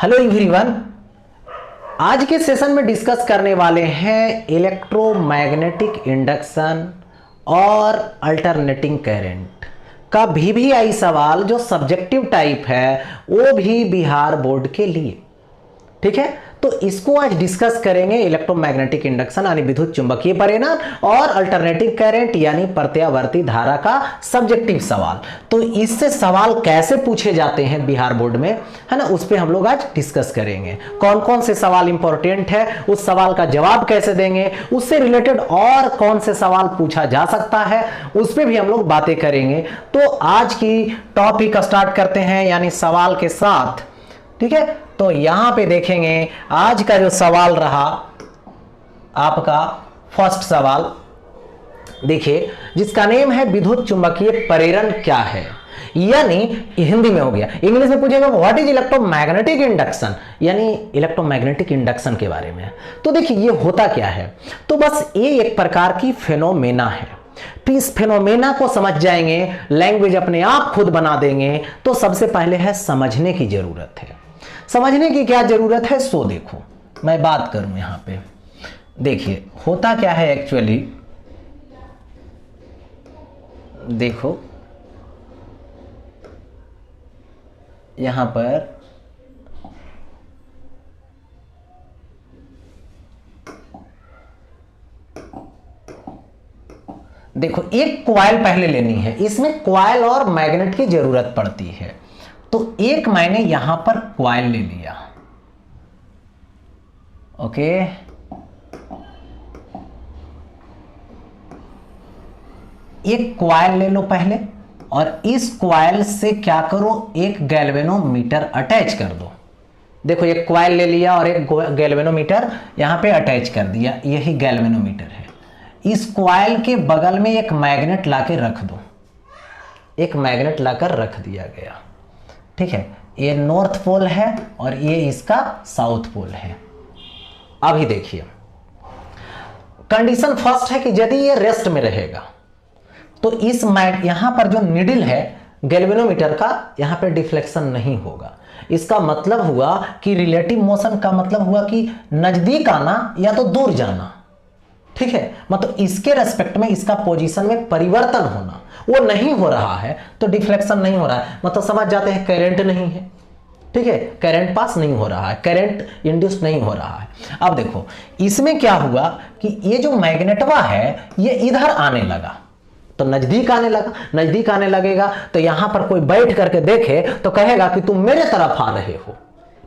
Hello everyone. आज के session में डिस्कस करने वाले हैं इलेक्ट्रोमैग्नेटिक इंडक्शन और अल्टरनेटिंग करंट का वीवीआई सवाल जो सब्जेक्टिव टाइप है वो भी बिहार बोर्ड के लिए। ठीक है, तो इसको आज डिस्कस करेंगे। इलेक्ट्रोमैग्नेटिक इंडक्शन यानी विद्युत चुंबकीय परिणाम और अल्टरनेटिंग करंट यानी प्रत्यावर्ती धारा का सब्जेक्टिव सवाल। तो इससे सवाल कैसे पूछे जाते हैं बिहार बोर्ड में, है ना, उस पर हम लोग आज डिस्कस करेंगे। कौन कौन से सवाल इंपॉर्टेंट है, उस सवाल का जवाब कैसे देंगे, उससे रिलेटेड और कौन से सवाल पूछा जा सकता है, उस पर भी हम लोग बातें करेंगे। तो आज की टॉपिक स्टार्ट करते हैं यानी सवाल के साथ। ठीक है, तो यहां पे देखेंगे आज का जो सवाल रहा आपका फर्स्ट सवाल, देखिए, जिसका नेम है विद्युत चुंबकीय प्रेरण क्या है, यानी हिंदी में हो गया। इंग्लिश में पूछेगा व्हाट इज इलेक्ट्रोमैग्नेटिक इंडक्शन, यानी इलेक्ट्रोमैग्नेटिक इंडक्शन के बारे में। तो देखिए ये होता क्या है, तो बस ये एक प्रकार की फेनोमेना है। तो इस फेनोमेना को समझ जाएंगे, लैंग्वेज अपने आप खुद बना देंगे। तो सबसे पहले है समझने की जरूरत है। समझने की क्या जरूरत है, सो देखो मैं बात करूं यहां पे। देखिए होता क्या है एक्चुअली, देखो यहां पर देखो एक कॉइल पहले लेनी है, इसमें कॉइल और मैग्नेट की जरूरत पड़ती है। तो एक मैंने यहां पर कॉइल ले लिया, ओके, एक कॉइल ले लो पहले, और इस कॉइल से क्या करो, एक गैल्वेनोमीटर अटैच कर दो। देखो एक कॉइल ले लिया और एक गैल्वेनोमीटर यहां पे अटैच कर दिया, यही गैल्वेनोमीटर है। इस कॉइल के बगल में एक मैग्नेट लाके रख दो, एक मैग्नेट लाकर रख दिया गया। ठीक है, ये नॉर्थ पोल है और ये इसका साउथ पोल है। अभी देखिए कंडीशन फर्स्ट है कि यदि ये रेस्ट में रहेगा तो इस यहां पर जो निडल है गैल्वेनोमीटर का, यहां पे डिफ्लेक्शन नहीं होगा। इसका मतलब हुआ कि रिलेटिव मोशन का मतलब हुआ कि नजदीक आना या तो दूर जाना। ठीक है, मतलब इसके रेस्पेक्ट में इसका पोजीशन में परिवर्तन होना वो नहीं हो रहा है, तो डिफ्लेक्शन नहीं हो रहा है, मतलब समझ जाते हैं करंट नहीं है। ठीक है, करंट पास नहीं हो रहा है, करंट इंड्यूस नहीं हो रहा है। अब देखो इसमें क्या हुआ कि ये जो मैग्नेटवा है ये इधर आने लगा, तो नजदीक आने लगा। नजदीक आने लगेगा तो यहां पर कोई बैठ करके देखे तो कहेगा कि तुम मेरे तरफ आ रहे हो,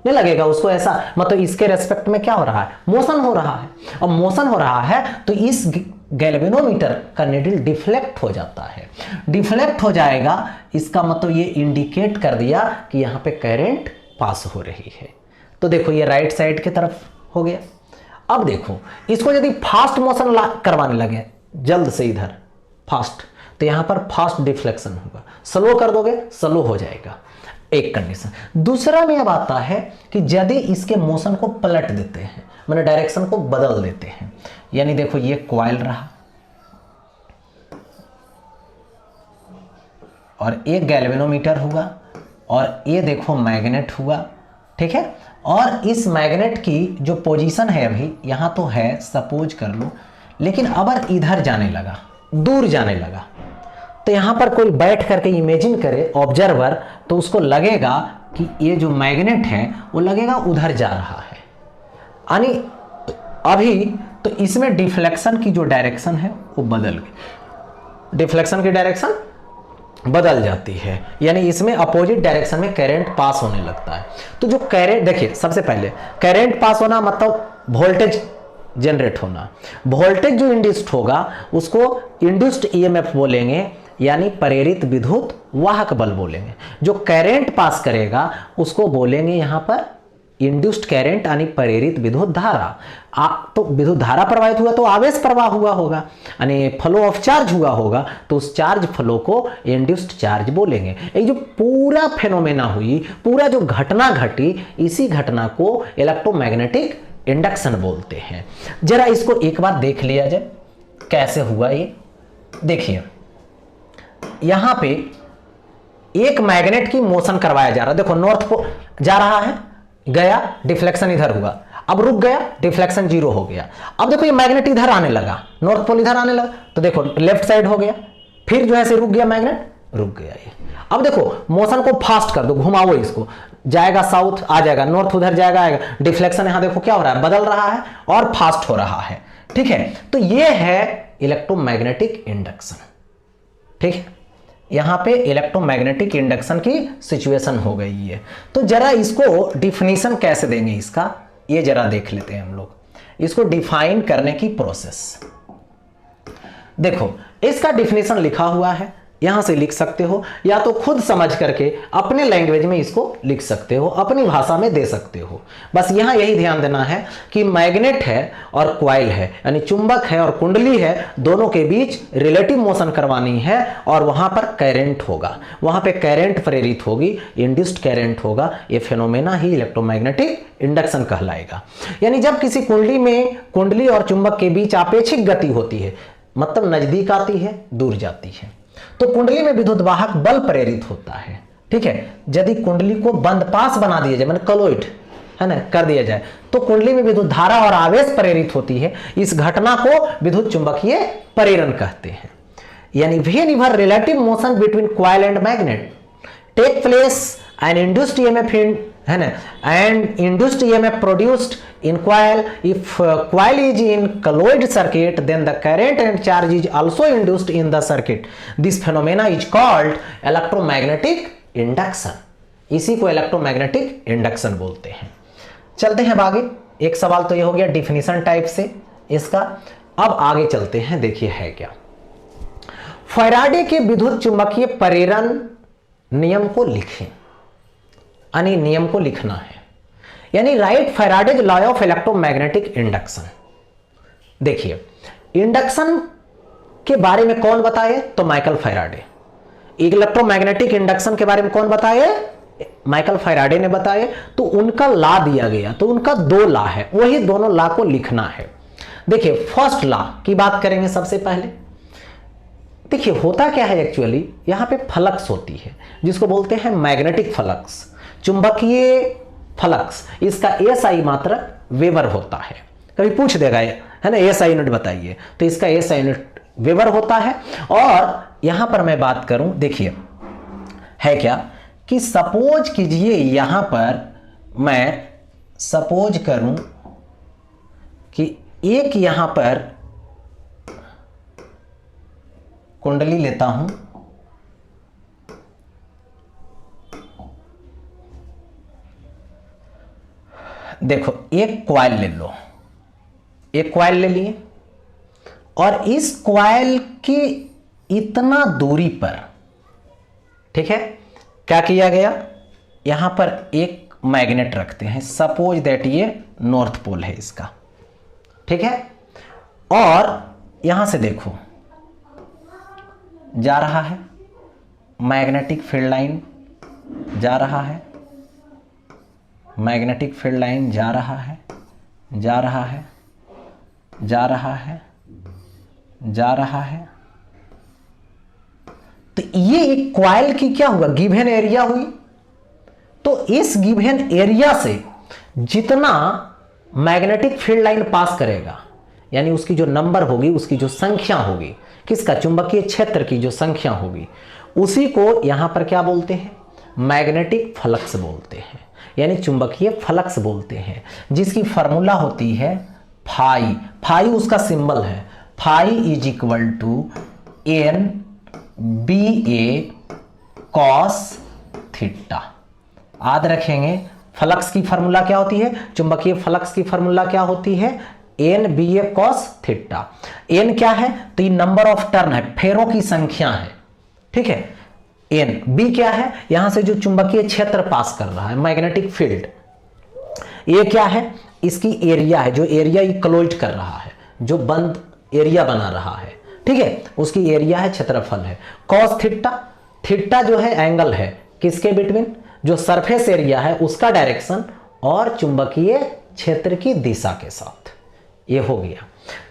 नहीं लगेगा उसको ऐसा, मतलब इसके रेस्पेक्ट में क्या हो रहा है, मोशन हो रहा है। और मोशन हो रहा है तो इस गैल्वेनोमीटर का निडल डिफ्लेक्ट हो जाता है। डिफ्लेक्ट हो जाएगा, इसका मतलब ये इंडिकेट कर दिया कि यहां पे करंट पास हो रही है। तो देखो ये राइट साइड की तरफ हो गया। अब देखो इसको यदि फास्ट मोशन करवाने लगे जल्द से इधर फास्ट, तो यहां पर फास्ट डिफ्लेक्शन होगा। स्लो कर दोगे स्लो हो जाएगा, एक कंडीशन। दूसरा में अब आता है कि यदि इसके मोशन को पलट देते हैं, मैंने डायरेक्शन को बदल देते हैं, यानी देखो ये कॉइल रहा और एक गैल्वेनोमीटर हुआ और ये देखो मैग्नेट हुआ। ठीक है, और इस मैग्नेट की जो पोजीशन है अभी यहां तो है, सपोज कर लो, लेकिन अगर इधर जाने लगा, दूर जाने लगा, तो यहां पर कोई बैठ करके इमेजिन करे ऑब्जर्वर, तो उसको लगेगा कि ये जो मैग्नेट है वो लगेगा उधर जा रहा है। यानी अभी तो इसमें डिफ्लेक्शन की जो डायरेक्शन है वो बदल गई, डिफ्लेक्शन की डायरेक्शन बदल जाती है, यानी इसमें अपोजिट डायरेक्शन में करंट पास होने लगता है। तो जो करंट, देखिए सबसे पहले करंट पास होना मतलब वोल्टेज जनरेट होना। वोल्टेज जो इंड्यूस्ड होगा उसको इंड्यूस्ड ईएमएफ बोलेंगे, यानी प्रेरित विद्युत वाहक बल बोलेंगे। जो करंट पास करेगा उसको बोलेंगे यहां पर इंड्यूस्ड करंट यानी प्रेरित विद्युत धारा। तो विद्युत धारा प्रवाहित हुआ तो आवेश प्रवाह हुआ होगा, यानी फ्लो ऑफ चार्ज हुआ होगा, तो उस चार्ज फ्लो को इंड्यूस्ड चार्ज बोलेंगे। ये जो पूरा फेनोमेना हुई, पूरा जो घटना घटी, इसी घटना को इलेक्ट्रोमैग्नेटिक इंडक्शन बोलते हैं। जरा इसको एक बार देख लिया जाए कैसे हुआ ये। देखिए यहां पे एक मैग्नेट की मोशन करवाया जा रहा है, देखो नॉर्थ पोल जा रहा है, गया, डिफ्लेक्शन इधर हुआ, अब रुक गया, डिफ्लेक्शन 0 हो गया। अब देखो ये मैग्नेट इधर आने लगा, नॉर्थ पोल इधर आने लगा, तो देखो लेफ्ट साइड हो गया, फिर जो है से रुक गया, मैग्नेट रुक गया ये। अब देखो मोशन को फास्ट कर दो, घुमाओ इसको, जाएगा साउथ, आ जाएगा नॉर्थ, उधर जाएगा आएगा, डिफ्लेक्शन यहां देखो क्या हो रहा है, बदल रहा है और फास्ट हो रहा है। ठीक है, तो ये है इलेक्ट्रोमैग्नेटिक इंडक्शन। ठीक है, यहां पे इलेक्ट्रोमैग्नेटिक इंडक्शन की सिचुएशन हो गई है। तो जरा इसको डिफिनीशन कैसे देंगे इसका, ये जरा देख लेते हैं हम लोग, इसको डिफाइन करने की प्रोसेस। देखो इसका डिफिनीशन लिखा हुआ है, यहां से लिख सकते हो, या तो खुद समझ करके अपने लैंग्वेज में इसको लिख सकते हो, अपनी भाषा में दे सकते हो। बस यहां यही ध्यान देना है कि मैग्नेट है और क्वाइल है, यानी चुंबक है और कुंडली है, दोनों के बीच रिलेटिव मोशन करवानी है और वहां पर करंट होगा, वहां पे करंट प्रेरित होगी, इंड्यूस्ड करंट होगा। ये फेनोमेना ही इलेक्ट्रोमैग्नेटिक इंडक्शन कहलाएगा। यानी जब किसी कुंडली में, कुंडली और चुंबक के बीच आपेक्षिक गति होती है, मतलब नजदीक आती है, दूर जाती है, तो कुंडली में विद्युत वाहक बल प्रेरित होता है। ठीक है, यदि कुंडली को बंद पास बना दिया जाए, मतलब कलोइड है ना, कर दिया जाए, तो कुंडली में विद्युत धारा और आवेश प्रेरित होती है। इस घटना को विद्युत चुंबकीय प्रेरण कहते हैं। यानी whenever relative motion between coil and magnet take place and induced EMF है ना, and induced EMF produced in coil, if coil is in colloid circuit, then the current and charge is also induced in the circuit. This phenomena is called electromagnetic induction. इसी को electromagnetic induction बोलते हैं। चलते हैं आगे, एक सवाल तो ये हो गया डिफिनीशन टाइप से इसका। अब आगे चलते हैं, देखिए है क्या। फैराडे के विद्युत चुंबकीय प्रेरण नियम को लिखें, यानी नियम को लिखना है, यानी right Faraday's law of electromagnetic induction. देखिए इंडक्शन के बारे में कौन बताए, तो माइकल फैराडे। इलेक्ट्रोमैग्नेटिक इंडक्शन के बारे में कौन बताए, माइकल फैराडे ने बताए। तो उनका लॉ दिया गया, तो उनका 2 लॉ है, वही दोनों लॉ को लिखना है। देखिए फर्स्ट लॉ की बात करेंगे सबसे पहले। देखिए होता क्या है, एक्चुअली यहां पे फ्लक्स होती है जिसको बोलते हैं मैग्नेटिक फ्लक्स, चुंबकीय फ्लक्स। इसका एसआई मात्रक वेबर होता है, कभी पूछ देगा है ना, एसआई यूनिट बताइए, तो इसका एसआई यूनिट वेबर होता है। और यहां पर मैं बात करूं, देखिए है क्या कि सपोज कीजिए यहां पर मैं सपोज करूं कि एक यहां पर कुंडली लेता हूं, देखो एक कॉइल ले लो, एक कॉइल ले लिए और इस कॉइल की इतना दूरी पर, ठीक है, क्या किया गया, यहां पर एक मैग्नेट रखते हैं, सपोज दैट ये नॉर्थ पोल है इसका, ठीक है, और यहां से देखो जा रहा है मैग्नेटिक फील्ड लाइन, जा रहा है मैग्नेटिक फील्ड लाइन, जा रहा है, जा रहा है, जा रहा है, जा रहा है। तो ये एक कॉइल की क्या हुआ, गिवन एरिया हुई। तो इस गिवन एरिया से जितना मैग्नेटिक फील्ड लाइन पास करेगा, यानी उसकी जो नंबर होगी, उसकी जो संख्या होगी, किसका, चुंबकीय क्षेत्र की जो संख्या होगी, उसी को यहां पर क्या बोलते हैं, मैग्नेटिक फ्लक्स बोलते हैं, यानी चुंबकीय फ्लक्स बोलते हैं, जिसकी फॉर्मूला होती है फाई। फाई उसका सिंबल है, phi is equal to N B A cos theta. याद रखेंगे फ्लक्स की फॉर्मूला क्या होती है, चुंबकीय फ्लक्स की फॉर्मूला क्या होती है, N B A cos theta. N क्या है, तो ये नंबर ऑफ टर्न है, फेरों की संख्या है, ठीक है। एन बी क्या है, यहां से जो चुंबकीय क्षेत्र पास कर रहा है, मैग्नेटिक फील्ड। ये क्या है, इसकी एरिया है, जो एरिया ये क्लोज कर रहा है, जो बंद एरिया बना रहा है, ठीक है, उसकी एरिया है, क्षेत्रफल है। कॉस थीटा, थीटा जो है एंगल है किसके बिटवीन, जो सरफेस एरिया है उसका डायरेक्शन और चुंबकीय क्षेत्र की दिशा के साथ। ये हो गया,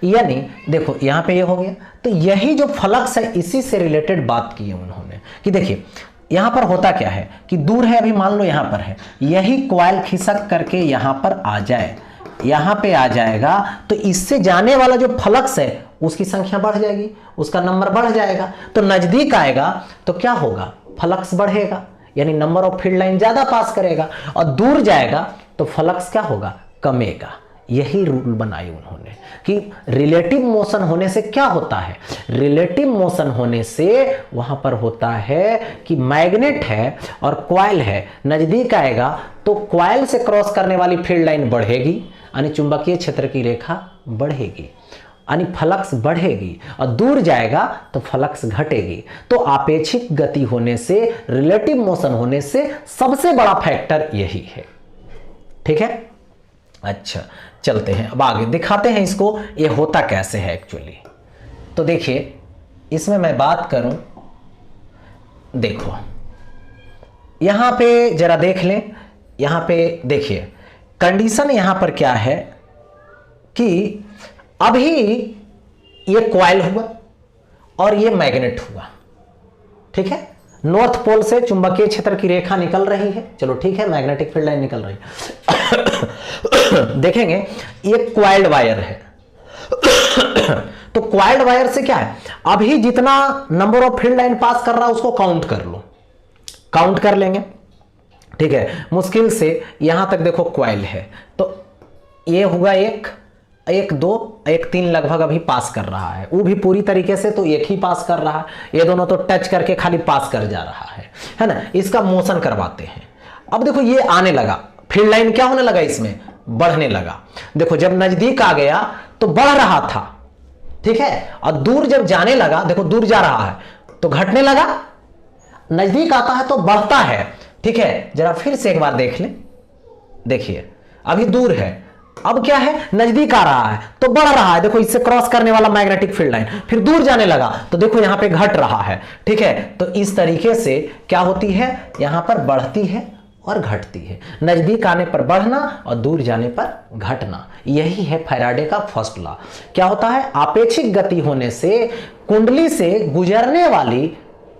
यानी देखो यहां पे ये हो गया। तो यही जो फ्लक्स है, इसी से रिलेटेड बात की है उन्होंने कि देखिए यहां पर होता क्या है कि दूर है, अभी मान लो यहां पर है, यही कॉइल खिसक करके यहां पर आ जाए, यहां पे आ जाएगा, तो इससे जाने वाला जो फ्लक्स है उसकी संख्या बढ़ जाएगी, उसका नंबर बढ़ जाएगा। तो नजदीक आएगा तो क्या होगा, फ्लक्स बढ़ेगा, यानी नंबर ऑफ फील्ड लाइन ज्यादा पास करेगा, और दूर जाएगा तो फ्लक्स क्या होगा, कमेगा। यही रूल बनाई उन्होंने कि रिलेटिव मोशन होने से क्या होता है, रिलेटिव मोशन होने से वहां पर होता है कि मैग्नेट है और कॉइल है, नजदीक आएगा तो कॉइल से क्रॉस करने वाली फील्ड लाइन बढ़ेगी, यानी चुंबकीय क्षेत्र की रेखा बढ़ेगी, यानी फ्लक्स बढ़ेगी, और दूर जाएगा तो फ्लक्स घटेगी। तो आपेक्षिक गति होने से, रिलेटिव मोशन होने से सबसे बड़ा फैक्टर यही है। ठीक है, अच्छा चलते हैं अब आगे, दिखाते हैं इसको ये होता कैसे है एक्चुअली। तो देखिए इसमें मैं बात करूं, देखो यहां पे जरा देख लें, यहां पे देखिए कंडीशन यहां पर क्या है कि अभी ये कॉइल हुआ और ये मैग्नेट हुआ, ठीक है, नॉर्थ पोल से चुंबकीय क्षेत्र की रेखा निकल रही है, चलो ठीक है, मैग्नेटिक फील्ड लाइन निकल रही है। देखेंगे ये कॉइल्ड वायर है। तो कॉइल्ड वायर से क्या है, अभी जितना नंबर ऑफ फील्ड लाइन पास कर रहा है उसको काउंट कर लो, काउंट कर लेंगे, ठीक है, मुश्किल से यहां तक देखो कॉइल है, तो ये हुआ एक, एक दो, एक तीन लगभग अभी पास कर रहा है, वो भी पूरी तरीके से तो एक ही पास कर रहा है, ये दोनों तो टच करके खाली पास कर जा रहा है ना। इसका मोशन करवाते हैं। अब देखो ये आने लगा, फील्ड लाइन क्या होने लगा, इसमें बढ़ने लगा। देखो जब नजदीक आ गया तो बढ़ रहा था, ठीक है, और दूर जब जाने लगा, देखो दूर जा रहा है तो घटने लगा, नजदीक आता है तो बढ़ता है, ठीक है। जरा फिर से एक बार देख लें, देखिए अभी दूर है, अब क्या है, नजदीक आ रहा है तो बढ़ रहा है, देखो इससे क्रॉस करने वाला मैग्नेटिक फील्ड लाइन, फिर दूर जाने लगा तो देखो यहां पे घट रहा है, ठीक है। तो इस तरीके से क्या होती है, यहां पर बढ़ती है और घटती है, नजदीक आने पर बढ़ना और दूर जाने पर घटना। यही है फैराडे का फर्स्ट लॉ। क्या होता है, आपेक्षिक गति होने से कुंडली से गुजरने वाली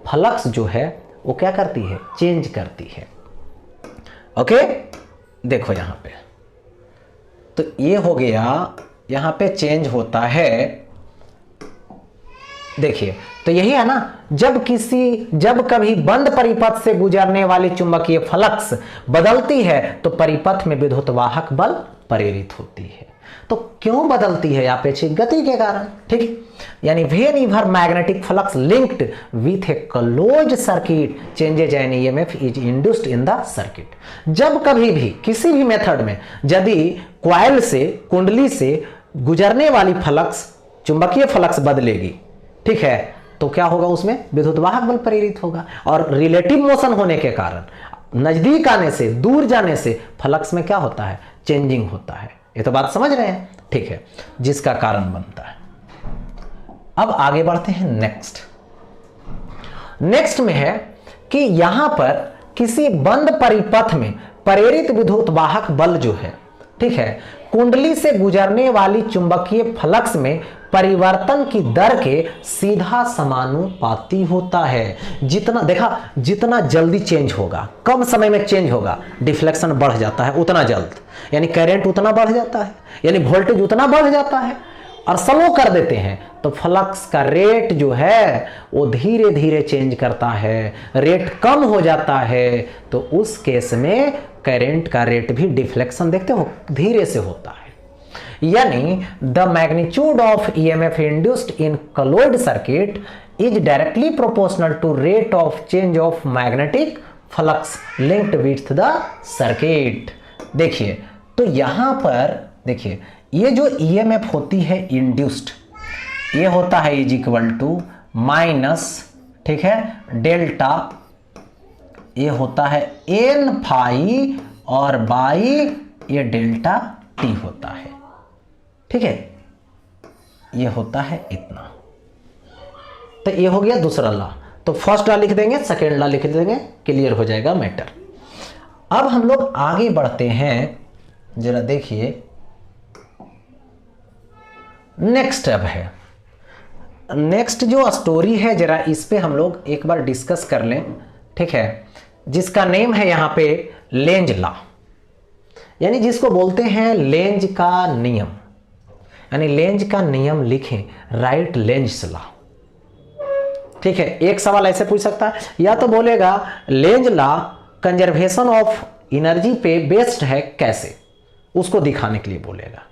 फ्लक्स जो है वो क्या करती है, चेंज करती है। ओके, देखो यहां पे तो ये हो गया, यहां पे चेंज होता है, देखिए तो यही है ना, जब कभी बंद परिपथ से गुजरने वाली चुंबकीय फ्लक्स बदलती है तो परिपथ में विद्युतवाहक बल प्रेरित होती है। तो क्यों बदलती है, आपेक्षिक गति के कारण, ठीक है। यानी whenever magnetic flux linked with a closed circuit changes an EMF is induced in the circuit. जब कभी भी किसी भी मेथड में यदि कॉइल से, कुंडली से गुजरने वाली फ्लक्स, चुंबकीय फ्लक्स बदलेगी, ठीक है, तो क्या होगा, उसमें विद्युतवाहक बल प्रेरित होगा, और रिलेटिव मोशन होने के कारण नजदीक आने से, दूर जाने से फ्लक्स में क्या होता है, चेंजिंग होता है। ये तो बात समझ रहे हैं, ठीक है, जिसका कारण बनता है। अब आगे बढ़ते हैं नेक्स्ट में है कि यहां पर किसी बंद परिपथ में प्रेरित विद्युतवाहक बल जो है, ठीक है, कुंडली से गुजरने वाली चुंबकीय फ्लक्स में परिवर्तन की दर के सीधा समानुपाती होता है। जितना जल्दी चेंज होगा, कम समय में चेंज होगा, डिफ्लेक्शन बढ़ जाता है उतना जल्द, यानी करंट उतना बढ़ जाता है, यानी वोल्टेज उतना बढ़ जाता है, और स्लो कर देते हैं तो फ्लक्स का रेट जो है वो धीरे धीरे चेंज करता है, रेट कम हो जाता है तो उस केस में करंट का रेट भी डिफ्लेक्शन, देखते हो, धीरे से होता है। यानी the magnitude of EMF induced in closed circuit is directly proportional to rate of change of magnetic flux linked with the circuit. देखिए तो यहां पर देखिए, ये जो ईएमएफ होती है इंड्यूस्ड, ये होता है इज इक्वल टू माइनस, ठीक है, डेल्टा, ये होता है एन फाई और बाई ये डेल्टा टी होता है, ठीक है, ये होता है इतना। तो ये हो गया दूसरा लॉ। तो फर्स्ट लॉ लिख देंगे, सेकेंड लॉ लिख देंगे, क्लियर हो जाएगा मैटर। अब हम लोग आगे बढ़ते हैं, जरा देखिए नेक्स्ट अब है, नेक्स्ट जो स्टोरी है जरा इस पे हम लोग एक बार डिस्कस कर लें, ठीक ठीक है, जिसका नेम है यहाँ पे लेंज लॉ, यानी जिसको बोलते हैं लेंज का नियम, यानी लेंज का नियम लिखें, राइट लेंज लॉ। ठीक है, एक सवाल ऐसे पूछ सकता है, या तो बोलेगा Lenz law conservation of energy पे बेस्ड है, कैसे, उसको दिखाने के लिए बोलेगा।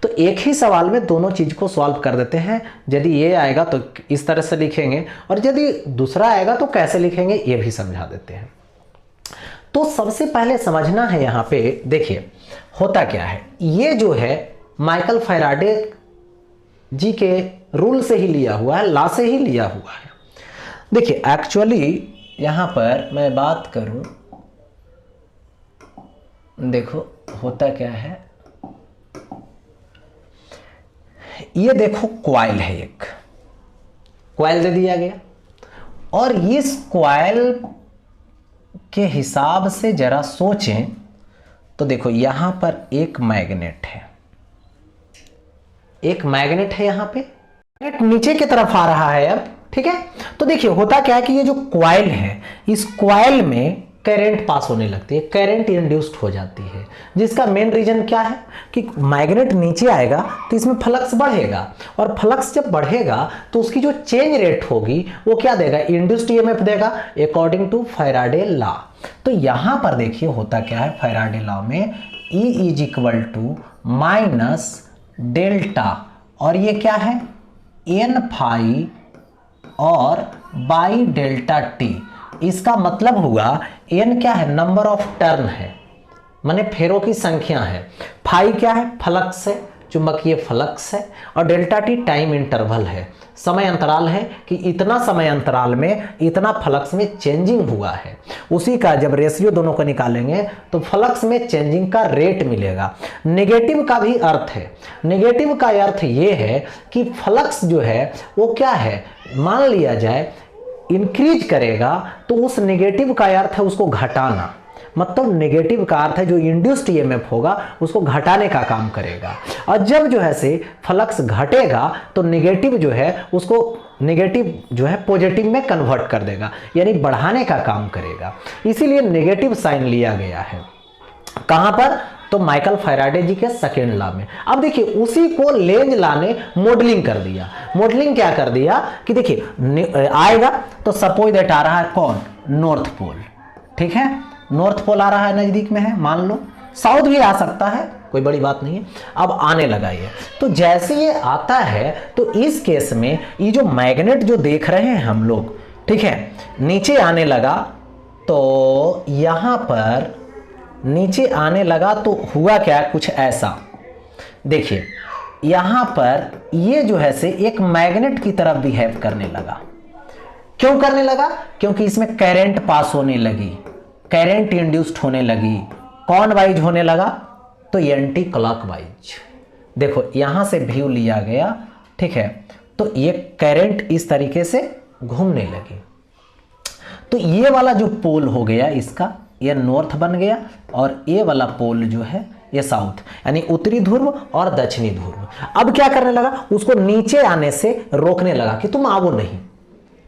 तो एक ही सवाल में दोनों चीज को सॉल्व कर देते हैं। यदि ये आएगा तो इस तरह से लिखेंगे, और यदि दूसरा आएगा तो कैसे लिखेंगे ये भी समझा देते हैं। तो सबसे पहले समझना है यहाँ पे, देखिए होता क्या है, ये जो है माइकल फैराडे जी के रूल से ही लिया हुआ है, लॉ से ही लिया हुआ है। देखिए एक्चुअली यहाँ पर मैं बात करूं, देखो होता क्या है, ये देखो कॉइल है, एक कॉइल दे दिया गया, और इस कॉइल के हिसाब से जरा सोचें तो देखो यहां पर एक मैग्नेट है, एक मैग्नेट है, यहां पे मैग्नेट नीचे की तरफ आ रहा है अब। ठीक है, तो देखिए होता क्या है कि ये जो कॉइल है, इस कॉइल में करंट पास होने लगती है, करंट इंड्यूस्ड हो जाती है, जिसका मेन रीजन क्या है कि मैग्नेट नीचे आएगा तो इसमें फ्लक्स बढ़ेगा, और फ्लक्स जब बढ़ेगा तो उसकी जो चेंज रेट होगी वो क्या देगा, इंड्यूस्ड ईएमएफ देगा, अकॉर्डिंग टू फैराडे लॉ। तो यहां पर देखिए होता क्या है, फैराडे लॉ में E is equal to minus delta, और ये क्या है एन फाई और बाई डेल्टा टी। इसका मतलब हुआ एन क्या है, नंबर ऑफ टर्न है, माने फेरों की संख्या है, फाई क्या है, फ्लक्स है, चुंबकीय फ्लक्स है, और डेल्टा टी टाइम इंटरवल है, समय अंतराल है कि इतना समय अंतराल में इतना फ्लक्स में चेंजिंग हुआ है। उसी का जब रेशियो दोनों को निकालेंगे तो फ्लक्स में चेंजिंग का रेट मिलेगा। नेगेटिव का भी अर्थ है, नेगेटिव का अर्थ ये है कि फ्लक्स जो है वो क्या है, मान लिया जाए इंक्रीज करेगा तो उस नेगेटिव का अर्थ है उसको घटाना, मतलब नेगेटिव का अर्थ है जो इंड्यूस्ड ईएमएफ होगा उसको घटाने का काम करेगा, और जब जो है से फ्लक्स घटेगा तो नेगेटिव जो है उसको नेगेटिव जो है पॉजिटिव में कन्वर्ट कर देगा, यानी बढ़ाने का काम करेगा। इसीलिए नेगेटिव साइन लिया गया है, कहां पर, तो माइकल फैराडे जी के सेकेंड लॉ में। अब देखिए उसी को लेंज लॉ ने मॉडलिंग कर दिया। मॉडलिंग क्या कर दिया कि देखिए आएगा तो सपोज दैट आ रहा है कौन, नॉर्थ पोल, ठीक है, नॉर्थ पोल आ रहा है, नजदीक में है, मान लो साउथ भी आ सकता है, कोई बड़ी बात नहीं है। अब आने लगा ये, तो जैसे ये आता है तो इस केस में ये जो मैग्नेट जो देख रहे हैं हम लोग, ठीक है, नीचे आने लगा, तो यहां पर नीचे आने लगा तो हुआ क्या, कुछ ऐसा देखिए, यहां पर ये जो है से एक मैग्नेट की तरफ बिहेव करने लगा। क्यों करने लगा, क्योंकि इसमें करंट पास होने लगी, करंट इंड्यूस्ड होने लगी, कौन वाइज होने लगा, तो एंटी क्लॉकवाइज। देखो यहां से व्यू लिया गया, ठीक है, तो ये करंट इस तरीके से घूमने लगी, तो ये वाला जो पोल हो गया इसका, ये नॉर्थ बन गया, और ये वाला पोल जो है ये साउथ, यानी उत्तरी ध्रुव और दक्षिणी ध्रुव। अब क्या करने लगा, उसको नीचे आने से रोकने लगा कि तुम आओ नहीं,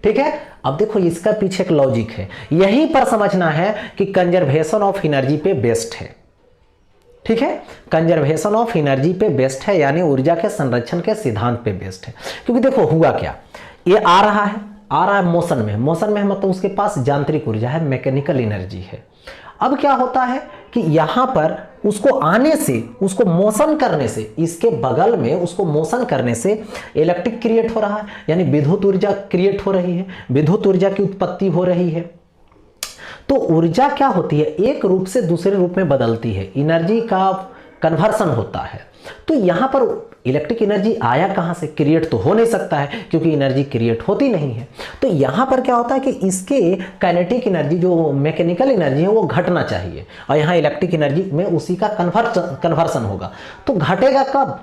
ठीक है। अब देखो इसका पीछे एक लॉजिक है, यहीं पर समझना है कि कंजर्वेशन ऑफ एनर्जी पे बेस्ड है, ठीक है, कंजर्वेशन ऑफ एनर्जी पे बेस्ड है, यानी ऊर्जा के संरक्षण के सिद्धांत पे बेस्ड है। क्योंकि देखो हुआ क्या, ये आ रहा है मोशन में, मोशन में मतलब उसके पास यांत्रिक ऊर्जा है, मैकेनिकल एनर्जी है। अब क्या होता है कि यहां पर उसको आने से, उसको मोशन करने से, इसके बगल में उसको मोशन करने से इलेक्ट्रिक क्रिएट हो रहा है, यानी विद्युत ऊर्जा क्रिएट हो रही है, विद्युत ऊर्जा की उत्पत्ति हो रही है। तो ऊर्जा क्या होती है, एक रूप से दूसरे रूप में बदलती है, एनर्जी का कन्वर्सन होता है। तो यहां पर इलेक्ट्रिक एनर्जी आया कहां से, क्रिएट तो हो नहीं सकता है क्योंकि एनर्जी क्रिएट होती नहीं है। तो यहां पर क्या होता है कि इसके काइनेटिक एनर्जी जो मैकेनिकल एनर्जी है वो घटना चाहिए, और यहां इलेक्ट्रिक एनर्जी में उसी का कन्वर्सन होगा। तो घटेगा कब,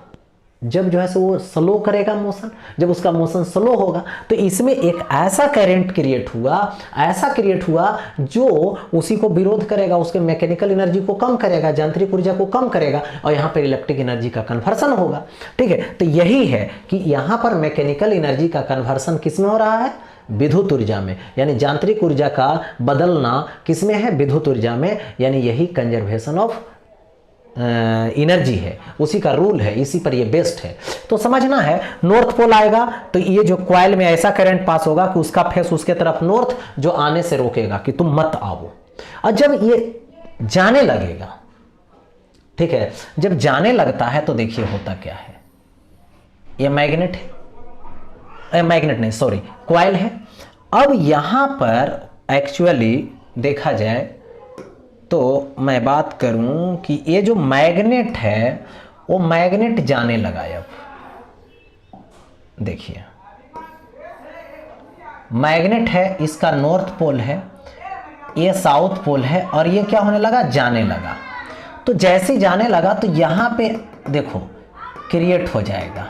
जब जो है सो वो स्लो करेगा मोशन, जब उसका मोशन स्लो होगा तो इसमें एक ऐसा करंट क्रिएट हुआ, ऐसा क्रिएट हुआ जो उसी को विरोध करेगा, उसके मैकेनिकल एनर्जी को कम करेगा, यांत्रिक ऊर्जा को कम करेगा, और यहाँ पर इलेक्ट्रिक एनर्जी का कन्वर्सन होगा, ठीक है। तो यही है कि यहाँ पर मैकेनिकल एनर्जी का कन्वर्सन किस में हो रहा है, विद्युत ऊर्जा में, यानी यांत्रिक ऊर्जा का बदलना किसमें है, विद्युत ऊर्जा में, यानी यही कंजर्वेशन ऑफ एनर्जी है, उसी का रूल है, इसी पर ये बेस्ड है। तो समझना है, नॉर्थ पोल आएगा तो ये जो कॉइल में ऐसा करंट पास होगा कि उसका फेस उसके तरफ नॉर्थ, जो आने से रोकेगा कि तुम मत आओ। और जब ये जाने लगेगा, ठीक है, जब जाने लगता है तो देखिए होता क्या है, ये मैग्नेट है, मैग्नेट नहीं सॉरी कॉइल है। अब यहां पर एक्चुअली देखा जाए तो मैं बात करूं कि ये जो मैग्नेट है वो मैग्नेट जाने लगा। अब देखिए मैग्नेट है, इसका नॉर्थ पोल है, ये साउथ पोल है, और ये क्या होने लगा, जाने लगा। तो जैसे जाने लगा तो यहां पे देखो क्रिएट हो जाएगा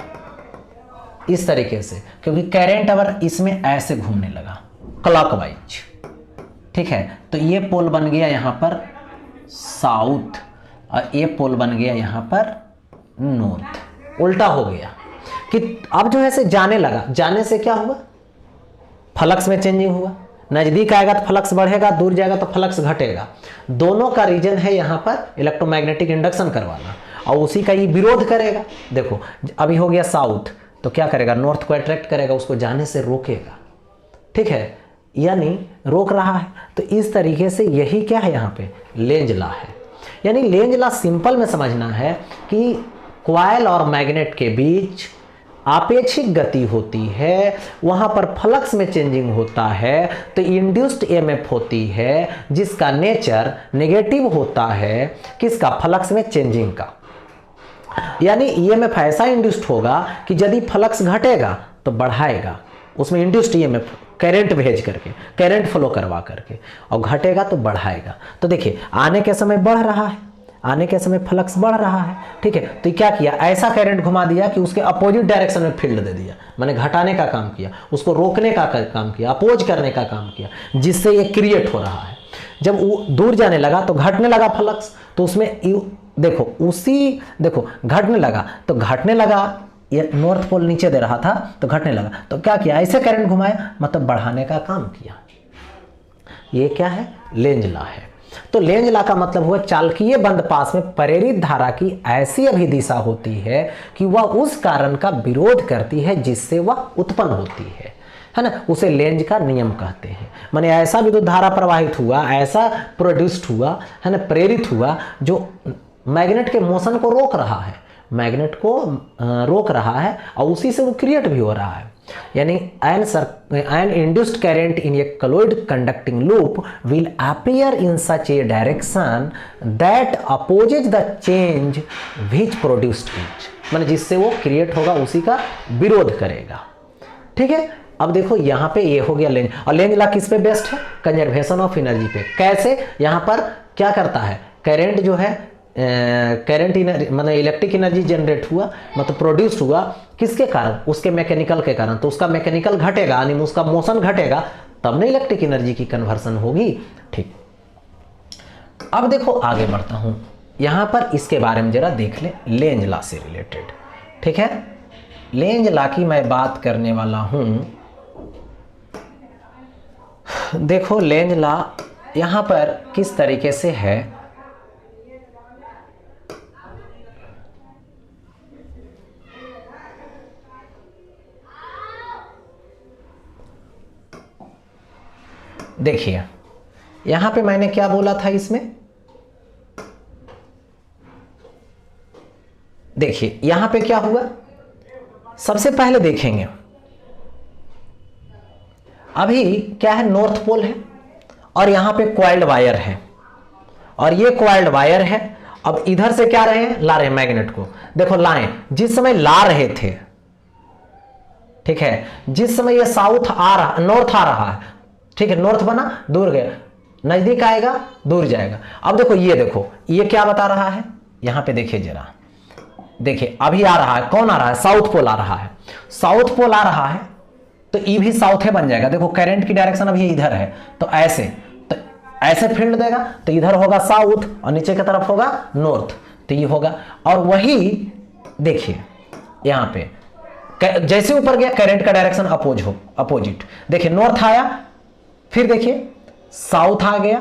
इस तरीके से, क्योंकि करंट अगर इसमें ऐसे घूमने लगा क्लॉकवाइज, ठीक है, तो ये पोल बन गया यहां पर साउथ और ये पोल बन गया यहां पर नॉर्थ। उल्टा हो गया कि अब जो है से जाने लगा, जाने से क्या हुआ, फ्लक्स में चेंजिंग हुआ, नजदीक आएगा तो फ्लक्स बढ़ेगा, दूर जाएगा तो फ्लक्स घटेगा। दोनों का रीजन है यहां पर इलेक्ट्रोमैग्नेटिक इंडक्शन करवाना, और उसी का ये विरोध करेगा। देखो अभी हो गया साउथ, तो क्या करेगा, नॉर्थ को अट्रैक्ट करेगा, उसको जाने से रोकेगा, ठीक है, यानी रोक रहा है। तो इस तरीके से यही क्या है यहाँ पे, लेंज लॉ है। यानी लेंज लॉ सिंपल में समझना है कि कॉइल और मैग्नेट के बीच आपेक्षिक गति होती है, वहां पर फ्लक्स में चेंजिंग होता है, तो इंड्यूस्ड ईएमएफ होती है जिसका नेचर नेगेटिव होता है, किसका, फ्लक्स में चेंजिंग का। यानी ईएमएफ ऐसा इंड्यूस्ड होगा कि यदि फ्लक्स घटेगा तो बढ़ाएगा, उसमें इंड्यूस्ड ईएमएफ करंट भेज करके, करंट फ्लो करवा करके, और घटेगा तो बढ़ाएगा। तो देखिए आने के समय बढ़ रहा है, आने के समय फ्लक्स बढ़ रहा है, ठीक है, तो क्या किया, ऐसा करंट घुमा दिया कि उसके अपोजिट डायरेक्शन में फील्ड दे दिया, माने घटाने का काम किया, उसको रोकने का काम किया, अपोज करने का काम किया, जिससे ये क्रिएट हो रहा है। जब वो दूर जाने लगा तो घटने लगा फ्लक्स, तो उसमें देखो उसी देखो घटने लगा तो घटने लगा, ये नॉर्थ पोल नीचे दे रहा था तो घटने लगा, तो क्या किया, ऐसे करंट घुमाया, मतलब बढ़ाने का काम किया। ये क्या है, लेंज लॉ है। तो लेंज लॉ का मतलब हुआ चालकीय बंद पास में प्रेरित धारा की ऐसी अभिदिशा होती है कि वह उस कारण का विरोध करती है जिससे वह उत्पन्न होती है ना, उसे लेंज का नियम कहते हैं। माने ऐसा विद्युत धारा प्रवाहित हुआ, ऐसा प्रोड्यूस्ड हुआ है ना, प्रेरित हुआ, जो मैग्नेट के मोशन को रोक रहा है, मैग्नेट को रोक रहा है, और उसी से वो क्रिएट भी हो रहा है। यानी an induced current in a colloid conducting loop will appear in such a direction that opposes the change which produced it, माने जिससे वो क्रिएट होगा उसी का विरोध करेगा, ठीक है। अब देखो यहाँ पे ये हो गया लेंज, और लेंज लॉ किस पे बेस्ड है, कंजर्वेशन ऑफ एनर्जी पे। कैसे, यहाँ पर क्या करता है, करंट जो है करंट मतलब इलेक्ट्रिक एनर्जी जनरेट हुआ, मतलब प्रोड्यूस हुआ, किसके कारण, उसके मैकेनिकल के कारण, तो उसका मैकेनिकल घटेगा, यानी उसका मोशन घटेगा, तब ना इलेक्ट्रिक एनर्जी की कन्वर्सन होगी, ठीक। अब देखो आगे बढ़ता हूं, यहां पर इसके बारे में जरा देख ले, लेंज लॉ से रिलेटेड, ठीक है। लेंज लॉ की मैं बात करने वाला हूं। देखो लेंज लॉ यहां पर किस तरीके से है, देखिए यहां पे मैंने क्या बोला था इसमें, देखिए यहां पे क्या हुआ, सबसे पहले देखेंगे अभी क्या है, नॉर्थ पोल है और यहां पे कॉइल्ड वायर है, और ये कॉइल्ड वायर है। अब इधर से क्या रहे हैं, ला रहे हैं मैग्नेट को, देखो लाएं, जिस समय ला रहे थे, ठीक है, जिस समय ये साउथ आ रहा, नॉर्थ आ रहा है, ठीक है, नॉर्थ बना, दूर गया, नजदीक आएगा दूर जाएगा। अब देखो ये क्या बता रहा है, यहां पे देखिए जरा, देखिए अभी आ रहा है, कौन आ रहा है, साउथ पोल आ रहा है, साउथ पोल आ रहा है, तो ई भी साउथ है बन जाएगा। देखो करंट की डायरेक्शन अभी इधर है, तो ऐसे फील्ड देगा, तो इधर होगा साउथ और नीचे की तरफ होगा नॉर्थ, तो ये होगा। और वही देखिए यहां पे जैसे ऊपर गया करंट का डायरेक्शन अपोजिट। देखिए नॉर्थ आया, फिर देखिए साउथ आ गया,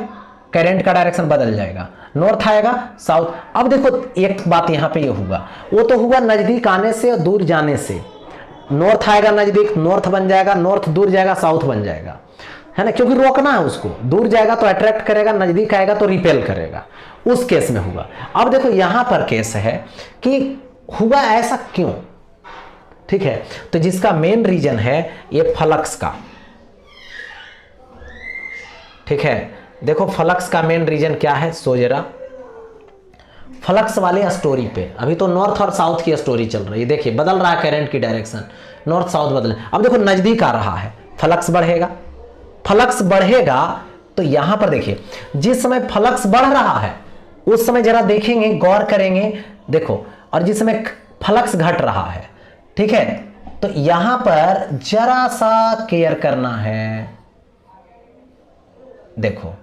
करंट का डायरेक्शन बदल जाएगा, नॉर्थ आएगा साउथ। अब देखो एक बात यहां पे ये हुआ, वो तो हुआ नजदीक आने से और दूर जाने से। नॉर्थ आएगा नजदीक, नॉर्थ बन जाएगा, नॉर्थ दूर जाएगा, साउथ बन जाएगा, है ना, क्योंकि रोकना है उसको। दूर जाएगा तो अट्रैक्ट करेगा, नजदीक आएगा तो रिपेल करेगा, उस केस में हुआ। अब देखो यहां पर केस है कि हुआ ऐसा क्यों, ठीक है। तो जिसका मेन रीजन है ये फ्लक्स का, ठीक है। देखो फ्लक्स का मेन रीजन क्या है, सो जरा फ्लक्स वाले स्टोरी पे अभी तो नॉर्थ और साउथ की स्टोरी चल रही है। देखिए बदल रहा है करंट की डायरेक्शन, नॉर्थ साउथ बदल। अब देखो नजदीक आ रहा है, फ्लक्स बढ़ेगा, फ्लक्स बढ़ेगा तो यहां पर देखिए जिस समय फ्लक्स बढ़ रहा है उस समय जरा देखेंगे, गौर करेंगे, देखो, और जिस समय फ्लक्स घट रहा है, ठीक है, तो यहां पर जरा सा केयर करना है। देखो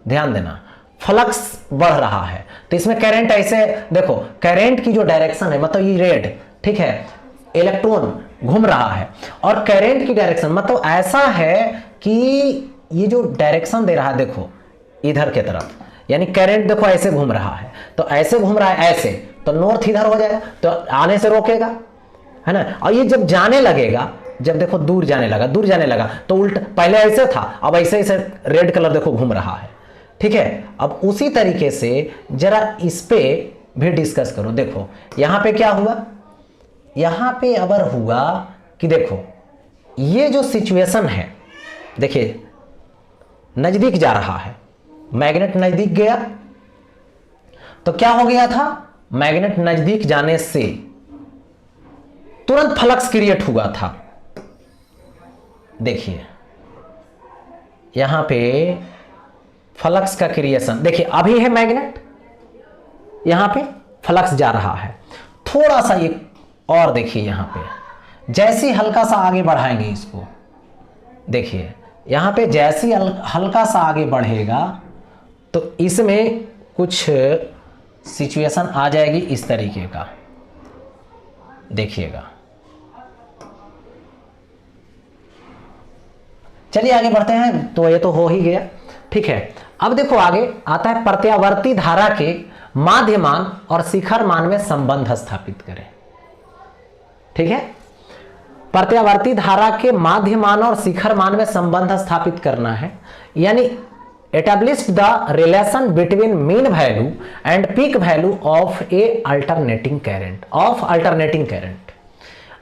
ध्यान देना, फ्लक्स बढ़ रहा है तो इसमें करंट ऐसे, देखो करंट की जो डायरेक्शन है, मतलब ये रेड, ठीक है, इलेक्ट्रॉन घूम रहा है, और करंट की डायरेक्शन मतलब ऐसा है कि ये जो डायरेक्शन दे रहा है, देखो इधर के तरफ, यानी करंट देखो ऐसे घूम रहा है, तो ऐसे घूम रहा है ऐसे, तो नॉर्थ इधर हो जाएगा तो आने से रोकेगा, है ना। और ये जब जाने लगेगा, जब देखो दूर जाने लगा तो उल्टा, पहले ऐसे था अब ऐसे ऐसे रेड कलर देखो घूम रहा है, ठीक है। अब उसी तरीके से जरा इस पे भी डिस्कस करो। देखो यहां पे क्या हुआ, यहां पे अबर हुआ कि देखो ये जो सिचुएशन है, देखिए नजदीक जा रहा है, मैग्नेट नजदीक गया तो क्या हो गया था, मैग्नेट नजदीक जाने से तुरंत फ्लक्स क्रिएट हुआ था। देखिए यहां पे फ्लक्स का क्रिएशन, देखिए अभी है मैग्नेट, यहां पे फ्लक्स जा रहा है, थोड़ा सा ये और देखिए यहां पे जैसे हल्का सा आगे बढ़ाएंगे इसको, देखिए यहां पे जैसे हल्का सा आगे बढ़ेगा तो इसमें कुछ सिचुएशन आ जाएगी इस तरीके का, देखिएगा। चलिए आगे बढ़ते हैं, तो ये तो हो ही गया, ठीक है। अब देखो आगे आता है प्रत्यावर्ती धारा के माध्यमान और शिखर मान में संबंध स्थापित करें, ठीक है। प्रत्यावर्ती धारा के माध्यमान और शिखर मान में संबंध स्थापित करना है, यानी establish the relation between mean value and peak value of A alternating current,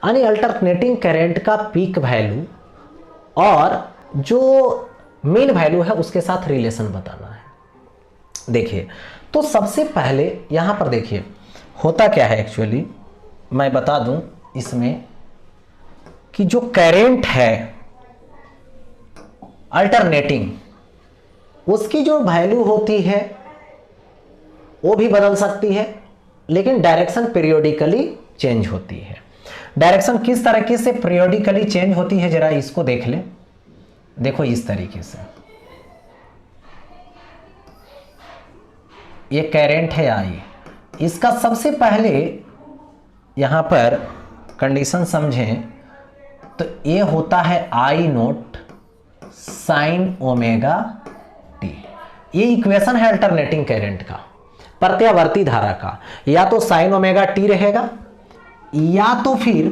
यानी अल्टरनेटिंग करंट का पीक वैल्यू और जो मीन वैल्यू है उसके साथ रिलेशन बताना है। देखिए तो सबसे पहले यहां पर देखिए होता क्या है, एक्चुअली मैं बता दूं इसमें कि जो करंट है अल्टरनेटिंग, उसकी जो वैल्यू होती है वो भी बदल सकती है, लेकिन डायरेक्शन पीरियोडिकली चेंज होती है। डायरेक्शन किस तरीके से पीरियोडिकली चेंज होती है जरा इसको देख ले। देखो इस तरीके से, ये करंट है आई, इसका सबसे पहले यहां पर कंडीशन समझें तो ये होता है आई नोट साइन ओमेगा टी। ये इक्वेशन है अल्टरनेटिंग करंट का, प्रत्यावर्ती धारा का, या तो साइन ओमेगा टी रहेगा या तो फिर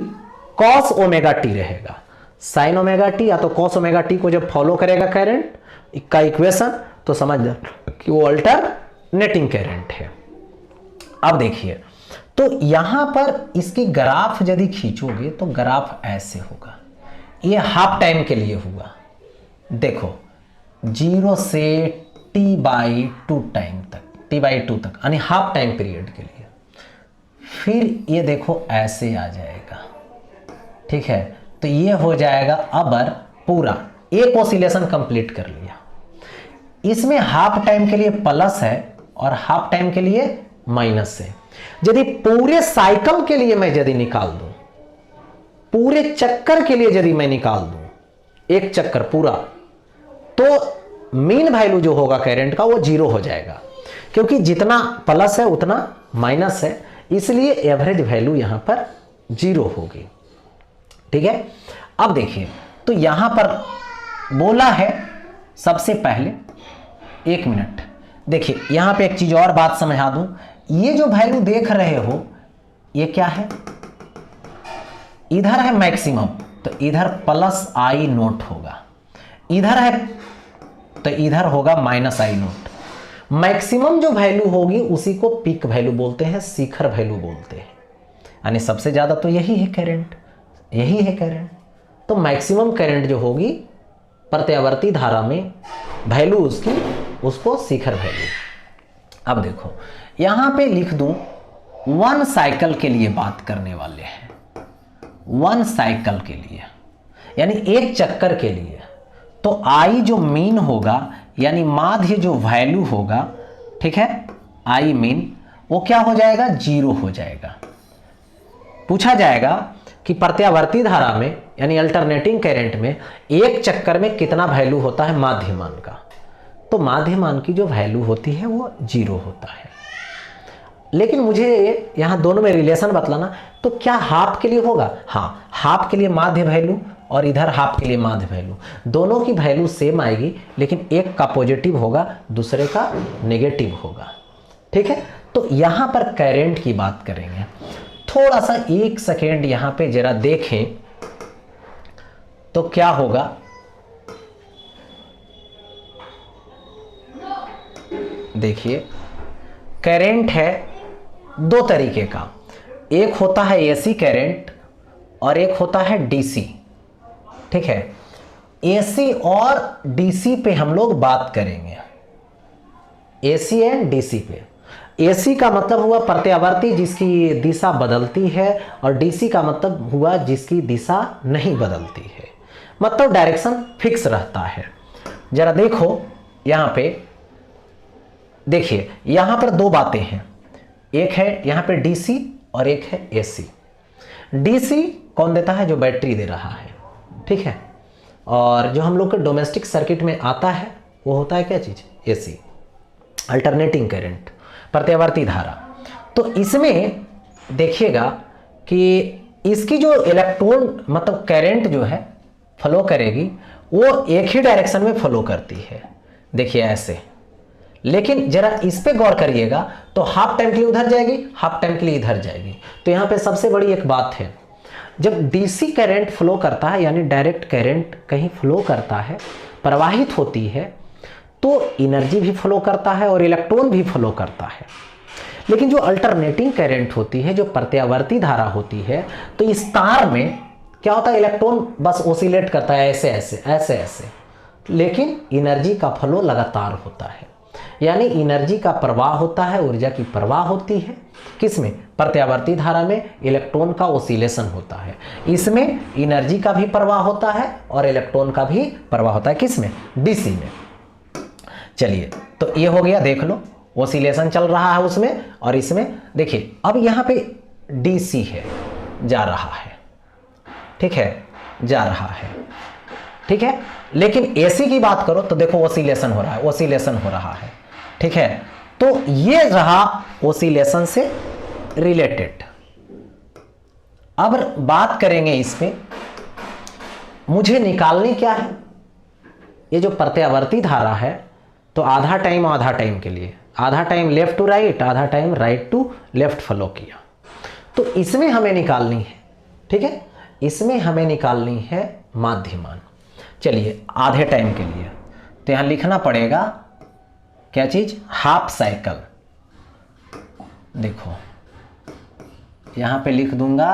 कॉस ओमेगा टी रहेगा। साइन ओमेगा टी या तो कॉस ओमेगा टी को जब फॉलो करेगा करंट का इक्वेशन तो समझ जाओ कि वो अल्टरनेटिंग करंट है। अब देखिए तो यहां पर इसकी ग्राफ यदि खींचोगे तो ग्राफ ऐसे होगा, ये हाफ टाइम के लिए हुआ, देखो 0 से t/2 टाइम तक, t/2 तक, यानी हाफ टाइम पीरियड के लिए। फिर ये देखो ऐसे आ जाएगा, ठीक है, तो ये हो जाएगा अबर पूरा एक ऑसिलेशन कंप्लीट कर लिया। इसमें हाफ टाइम के लिए प्लस है और हाफ टाइम के लिए माइनस है। यदि पूरे साइकिल के लिए मैं यदि निकाल दूं, पूरे चक्कर के लिए यदि मैं निकाल दूं, एक चक्कर पूरा, तो मीन वैल्यू जो होगा करंट का वो 0 हो जाएगा, क्योंकि जितना प्लस है उतना माइनस है, इसलिए एवरेज वैल्यू यहां पर 0 होगी। ठीक है। अब देखिए, तो यहां पर बोला है सबसे पहले, एक मिनट देखिए, यहां पे एक चीज और बात समझा दूं, ये जो वैल्यू देख रहे हो ये क्या है, इधर है मैक्सिमम, तो इधर प्लस आई नोट होगा, इधर है तो इधर होगा माइनस आई नोट। मैक्सिमम जो वैल्यू होगी उसी को पीक वैल्यू बोलते हैं, शिखर वैल्यू बोलते हैं, यानी सबसे ज्यादा तो यही है करंट, यही है करंट। तो मैक्सिमम करंट जो होगी प्रत्यावर्ती धारा में वैल्यू उसकी, उसको शिखर वैल्यू। अब देखो यहां पे लिख दूं 1 साइकिल के लिए बात करने वाले हैं, 1 साइकिल के लिए यानी एक चक्कर के लिए। तो आई जो मीन होगा यानी माध्य जो वैल्यू होगा, ठीक है, आई मीन, वो क्या हो जाएगा, 0 हो जाएगा। पूछा जाएगा कि प्रत्यावर्ती धारा में यानी अल्टरनेटिंग करंट में एक चक्कर में कितना वैल्यू होता है माध्य मान का, तो माध्य मान की जो वैल्यू होती है वो 0 होता है। लेकिन मुझे यहां दोनों में रिलेशन बतलाना, तो क्या हाफ के लिए होगा, हाँ, हाफ के लिए माध्य वैल्यू और इधर हाफ के लिए माध्य वैल्यू, दोनों की वैल्यू सेम आएगी, लेकिन एक का पॉजिटिव होगा दूसरे का नेगेटिव होगा, ठीक है। तो यहां पर करंट की बात करेंगे, थोड़ा सा एक सेकेंड यहां पे जरा देखें तो क्या होगा, देखिए करंट है दो तरीके का, एक होता है एसी करंट और एक होता है डीसी, ठीक है। एसी और डीसी पे हम लोग बात करेंगे, एसी एंड डीसी पे। एसी का मतलब हुआ प्रत्यावर्ती जिसकी दिशा बदलती है, और डीसी का मतलब हुआ जिसकी दिशा नहीं बदलती है, मतलब डायरेक्शन फिक्स रहता है। जरा देखो यहां पे, देखिए यहां पर दो बातें हैं, एक है यहां पे डीसी और एक है एसी। डीसी कौन देता है, जो बैटरी दे रहा है, ठीक है, और जो हम लोग के डोमेस्टिक सर्किट में आता है वो होता है क्या चीज, एसी, अल्टरनेटिंग करंट, प्रत्यावर्ती धारा। तो इसमें देखिएगा कि इसकी जो इलेक्ट्रॉन मतलब करंट जो है फ्लो करेगी वो एक ही डायरेक्शन में फ्लो करती है, देखिए ऐसे। लेकिन जरा इस पे गौर करिएगा तो हाफ टाइम के लिए उधर जाएगी, हाफ टाइम के लिए इधर जाएगी। तो यहां पे सबसे बड़ी एक बात है, जब डीसी करंट फ्लो करता है यानी डायरेक्ट करंट कहीं फ्लो करता है, प्रवाहित होती है, तो एनर्जी भी फ्लो करता है और इलेक्ट्रॉन भी फ्लो करता है। लेकिन जो अल्टरनेटिंग करंट होती है, जो प्रत्यावर्ती धारा होती है, तो इस तार में क्या होता है, इलेक्ट्रॉन बस ओसिलेट करता है ऐसे ऐसे ऐसे ऐसे, लेकिन एनर्जी का फ्लो लगातार होता है, यानी एनर्जी का प्रवाह होता है, ऊर्जा की प्रवाह होती है। किसमें, प्रत्यावर्ती धारा में इलेक्ट्रॉन का ओसिलेशन होता है, इसमें एनर्जी का भी प्रवाह होता है और इलेक्ट्रॉन का भी प्रवाह होता है, किसमें, डीसी में। चलिए तो ये हो गया, देख लो ओसिलेशन चल रहा है उसमें और इसमें। देखिए अब यहां पे डीसी है, जा रहा है, ठीक है, जा रहा है, ठीक है। लेकिन एसी की बात करो तो देखो ओसिलेशन हो रहा है, ओसिलेशन हो रहा है, ठीक है। तो ये रहा ओसिलेशन से रिलेटेड। अब बात करेंगे इसमें, मुझे निकालनी क्या है, ये जो प्रत्यावर्ती धारा है, तो आधा टाइम के लिए, आधा टाइम लेफ्ट टू राइट, आधा time right to left flow किया, तो इसमें हमें निकालनी है, ठीक है, इसमें हमें निकालनी है माध्य मान। चलिए आधे टाइम के लिए तो यहां लिखना पड़ेगा क्या चीज, हाफ साइकिल। देखो यहां पे लिख दूंगा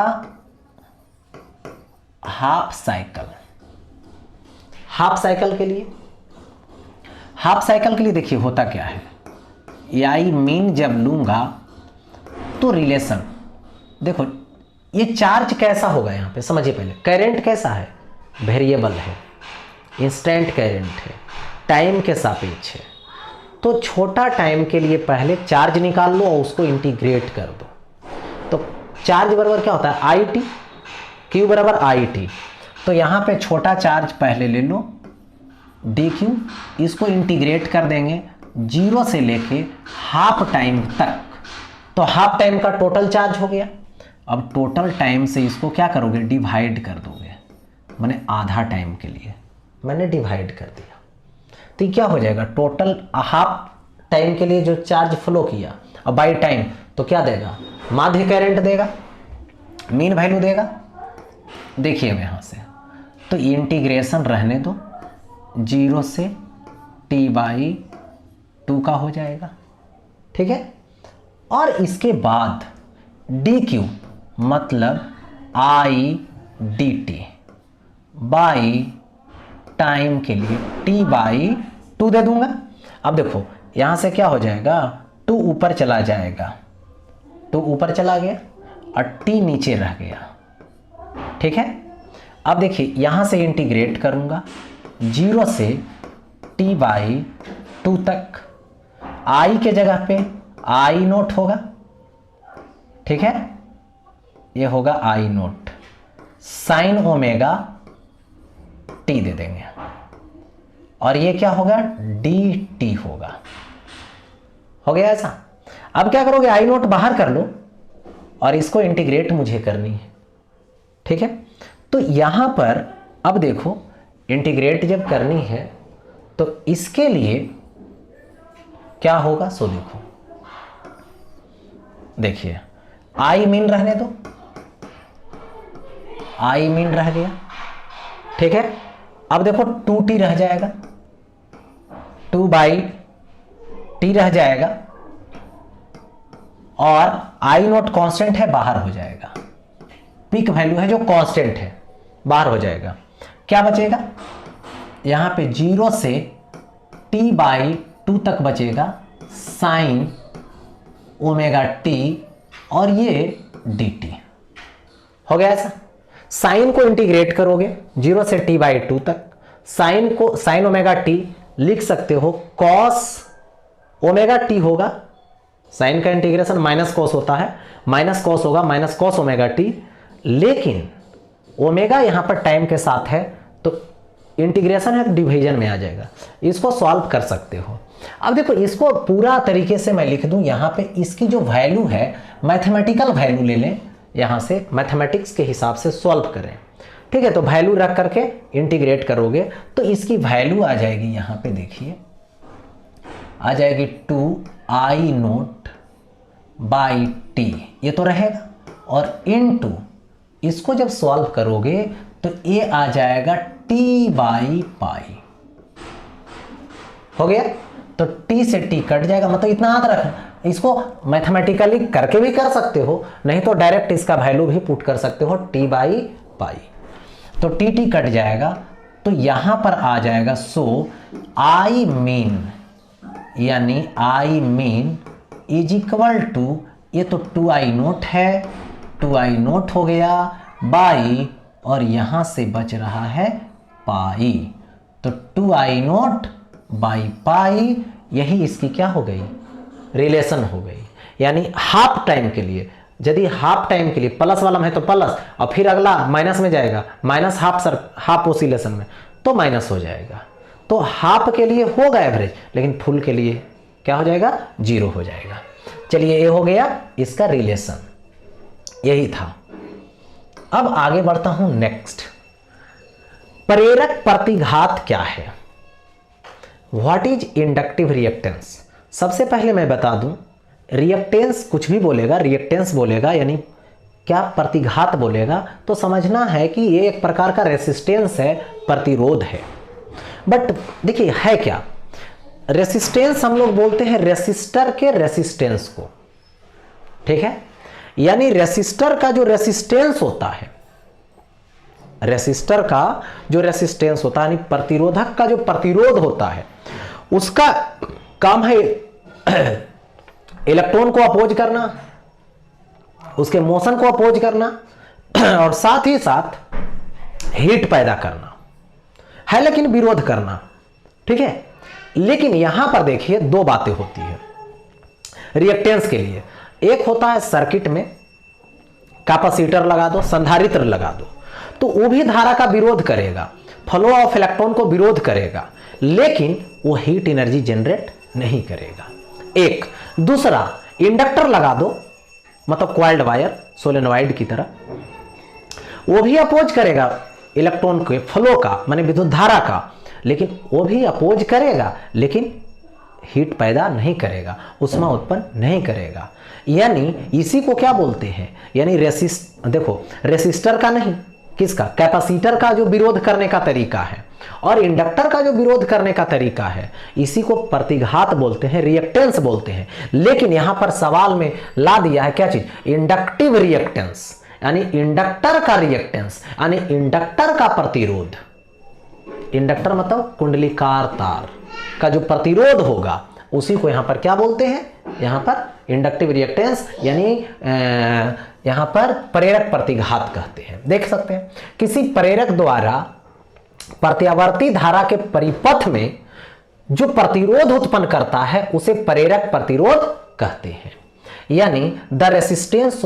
हाफ साइकिल। हाफ साइकिल के लिए, हाफ साइकिल के लिए देखिए होता क्या है, आई मीन जब लूंगा तो रिलेशन, देखो ये चार्ज कैसा होगा, यहां पे समझिए पहले, करंट कैसा है, वेरिएबल है, इंस्टेंट करंट है, टाइम के सापेक्ष है। तो छोटा टाइम के लिए पहले चार्ज निकाल लो और उसको इंटीग्रेट कर दो। तो चार्ज बराबर क्या होता है, आई टी, क्यू बराबर आई टी। तो यहां पे छोटा चार्ज पहले ले लो, डी क्यू, इसको इंटीग्रेट कर देंगे 0 से लेके हाफ टाइम तक, तो हाफ टाइम का टोटल चार्ज हो गया। अब टोटल टाइम से इसको क्या करोगे, डिवाइड कर दोगे, मैंने आधा टाइम के लिए मैंने डिवाइड कर दिया, तो ये क्या हो जाएगा, टोटल हाफ टाइम के लिए जो चार्ज फ्लो किया और बाई टाइम, तो क्या देगा, माध्य करंट देगा, मीन वैल्यू देगा। देखिए मैं यहाँ से तो इंटीग्रेशन रहने दो, 0 से T/2 का हो जाएगा, ठीक है। और इसके बाद dq मतलब I/dt बाई टाइम के लिए T/2 दे दूंगा। अब देखो यहां से क्या हो जाएगा, 2 ऊपर चला जाएगा, 2 ऊपर चला गया और T नीचे रह गया, ठीक है। अब देखिए यहां से इंटीग्रेट करूंगा 0 से T/2 तक, I के जगह पे I0 होगा, ठीक है, ये होगा I0 साइन ओमेगा T दे देंगे, और ये क्या होगा, dt होगा। हो गया ऐसा। अब क्या करोगे, I0 बाहर कर लो और इसको इंटीग्रेट मुझे करनी है, ठीक है। तो यहां पर अब देखो इंटीग्रेट जब करनी है तो इसके लिए क्या होगा, सो देखो, देखिए I मीन रहने दो, I मीन रह गया, ठीक है। अब देखो 2t रह जाएगा, 2/t रह जाएगा, और I0 कांस्टेंट है, बाहर हो जाएगा, पीक वैल्यू है जो कांस्टेंट है, बाहर हो जाएगा। क्या बचेगा, यहां पे 0 से T/2 तक बचेगा साइन ओमेगा t, और ये dt। हो गया ऐसा। साइन को इंटीग्रेट करोगे 0 से T/2 तक, साइन को साइन ओमेगा t लिख सकते हो कॉस ओमेगा t होगा, साइन का इंटीग्रेशन माइनस कॉस होता है, माइनस कॉस होगा माइनस कॉस ओमेगा t, लेकिन ओमेगा यहां पर टाइम के साथ है तो इंटीग्रेशन है तो डिवीजन में आ जाएगा, इसको सॉल्व कर सकते हो। अब देखो इसको पूरा तरीके से मैं लिख दूं, यहां पे इसकी जो वैल्यू है मैथमेटिकल वैल्यू ले लें, यहां से मैथमेटिक्स के हिसाब से सॉल्व करें, ठीक है। तो वैल्यू रख करके इंटीग्रेट करोगे तो इसकी वैल्यू आ जाएगी, यहां पे देखिए आ जाएगी 2I0/t, ये तो रहेगा, और इनटू इसको जब सॉल्व करोगे तो ये आ जाएगा T/π। हो गया, तो T से T कट जाएगा, मतलब इतना याद रखना। इसको मैथमेटिकली करके भी कर सकते हो, नहीं तो डायरेक्ट इसका वैल्यू भी पुट कर सकते हो T/π। तो T कट जाएगा, तो यहां पर आ जाएगा, सो I मीन यानी I mean is equal to, ये तो 2I0 है, 2I0 हो गया बाई, और यहां से बच रहा है पाई, तो 2I0/π, यही इसकी क्या हो गई, रिलेशन हो गई। यानी हाफ टाइम के लिए, यदि हाफ टाइम के लिए प्लस वाला है तो प्लस, और फिर अगला माइनस में जाएगा, माइनस हाफ ओसिलेशन में तो माइनस हो जाएगा। तो हाफ के लिए होगा एवरेज, लेकिन फुल के लिए क्या हो जाएगा, 0 हो जाएगा। चलिए ये हो गया इसका रिलेशन, यही था। अब आगे बढ़ता हूं नेक्स्ट, प्रेरक प्रतिघात क्या है, व्हाट इज इंडक्टिव रिएक्टेंस। सबसे पहले मैं बता दूं, रिएक्टेंस कुछ भी बोलेगा, रिएक्टेंस बोलेगा यानी क्या प्रतिघात बोलेगा, तो समझना है कि ये एक प्रकार का रेसिस्टेंस है, प्रतिरोध है। बट देखिए है क्या, रेसिस्टेंस हम लोग बोलते हैं रेसिस्टर के रेसिस्टेंस को, ठीक है। यानी रेसिस्टर का जो रेसिस्टेंस होता है, रेसिस्टर का जो रेसिस्टेंस होता है, यानी प्रतिरोधक का जो प्रतिरोध होता है, उसका काम है इलेक्ट्रॉन को अपोज करना, उसके मोशन को अपोज करना, और साथ ही साथ हीट पैदा करना है, लेकिन विरोध करना, ठीक है। लेकिन यहां पर देखिए दो बातें होती है रिएक्टेंस के लिए। एक होता है सर्किट में कैपेसिटर लगा दो, संधारित्र लगा दो, तो वो भी धारा का विरोध करेगा, फ्लो ऑफ इलेक्ट्रॉन को विरोध करेगा, लेकिन वो हीट एनर्जी जनरेट नहीं करेगा। एक दूसरा इंडक्टर लगा दो, मतलब क्वाइल्ड वायर सोलेनोइड की तरह, वो भी अपोज करेगा इलेक्ट्रॉन के फ्लो का, माने विद्युत धारा का, लेकिन वो भी अपोज करेगा, लेकिन हीट पैदा नहीं करेगा, ऊष्मा उत्पन्न नहीं करेगा। यानी इसी को क्या बोलते हैं, यानी देखो रेसिस्टर का नहीं, किसका, कैपेसिटर का जो विरोध करने का तरीका है और इंडक्टर का जो विरोध करने का तरीका है, इसी को प्रतिघात बोलते हैं, रिएक्टेंस बोलते हैं। लेकिन यहां पर सवाल में ला दिया है क्या चीज, इंडक्टिव रिएक्टेंस, यानी इंडक्टर का रिएक्टेंस, यानी इंडक्टर का प्रतिरोध। इंडक्टर मतलब कुंडलीकार तार का जो प्रतिरोध होगा उसी को यहां पर क्या बोलते हैं, यहां पर इंडक्टिव रिएक्टेंस, यानी यहां पर प्रेरक प्रतिघात कहते हैं। देख सकते हैं किसी प्रेरक द्वारा प्रत्यावर्ती धारा के परिपथ में जो प्रतिरोध उत्पन्न करता है उसे प्रेरक प्रतिरोध कहते हैं। यानी the resistance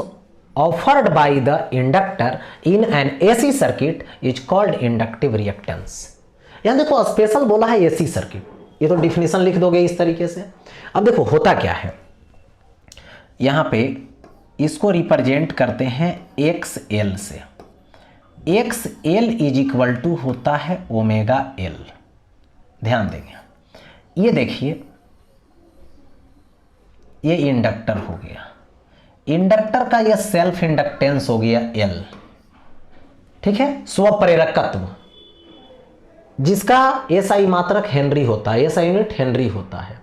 offered by the inductor in an AC circuit is called inductive reactance. यहां देखो स्पेशल बोला है एसी सर्किट, ये तो डिफिनेशन लिख दोगे इस तरीके से। अब देखो होता क्या है, यहां पे इसको रिप्रेजेंट करते हैं XL से। XL इज इक्वल टू होता है ओमेगा L। ध्यान देंगे, ये देखिए ये इंडक्टर हो गया, इंडक्टर का यह सेल्फ इंडक्टेंस हो गया L, ठीक है, स्वप्रेरकत्व, जिसका SI मात्रक हेनरी होता है, SI यूनिट हेनरी होता है।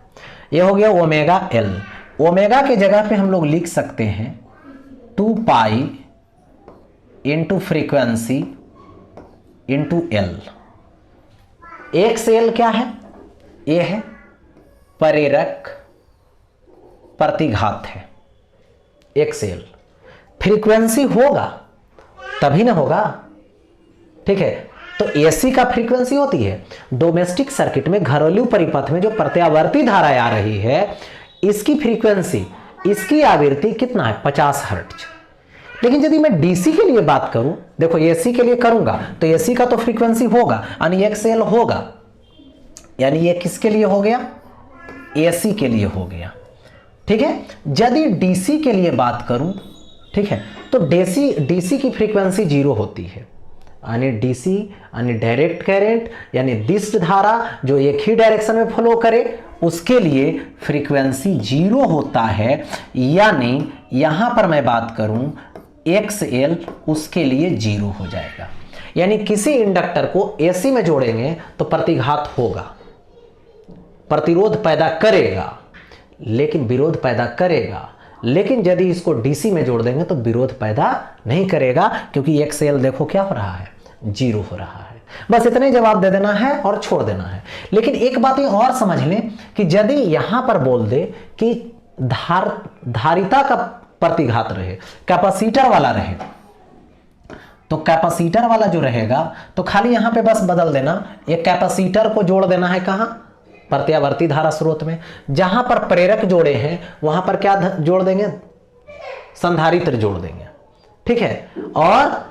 यह हो गया ओमेगा L। ओमेगा के जगह पे हम लोग लिख सकते हैं 2 pi into frequency into L। XL क्या है, ये है प्रेरक प्रतिघात है XL। फ्रीक्वेंसी होगा तभी ना होगा, ठीक है। तो एसी का फ्रीक्वेंसी होती है, डोमेस्टिक सर्किट में घरेलू परिपथ में जो प्रत्यावर्ती धारा आ रही है इसकी फ्रीक्वेंसी, इसकी आवृत्ति कितना है, 50 हर्ट्ज। लेकिन यदि मैं डीसी के लिए बात करूं, देखो एसी के लिए करूंगा तो एसी का तो फ्रीक्वेंसी होगा यानी XL होगा, यानी ये किसके लिए हो गया, एसी के लिए हो गया, ठीक है। यदि डीसी के लिए बात करूं, ठीक है, तो डीसी की फ्रीक्वेंसी 0 होती है, यानी डीसी यानी डायरेक्ट करंट, यानी दिष्ट धारा जो एक ही डायरेक्शन में फ्लो करे उसके लिए फ्रीक्वेंसी 0 होता है। यानी यहां पर मैं बात करूं XL उसके लिए 0 हो जाएगा। यानी किसी इंडक्टर को एसी में जोड़ेंगे तो प्रतिघात होगा, प्रतिरोध पैदा करेगा, लेकिन विरोध पैदा करेगा। लेकिन यदि इसको डीसी में जोड़ देंगे तो विरोध पैदा नहीं करेगा, क्योंकि XL देखो क्या हो रहा है, 0 हो रहा है। बस इतने जवाब दे देना है और छोड़ देना है। लेकिन एक बात ये और समझ लें कि यदि यहां पर बोल दे कि धारिता का प्रतिघात रहे, कैपेसिटर वाला रहे, तो कैपेसिटर वाला जो रहेगा तो खाली यहां पे बस बदल देना, एक कैपेसिटर को जोड़ देना है कहां, प्रत्यावर्ती धारा स्रोत में। जहां पर प्रेरक जोड़े हैं वहां पर क्या जोड़ देंगे, संधारित्र जोड़ देंगे, ठीक है, और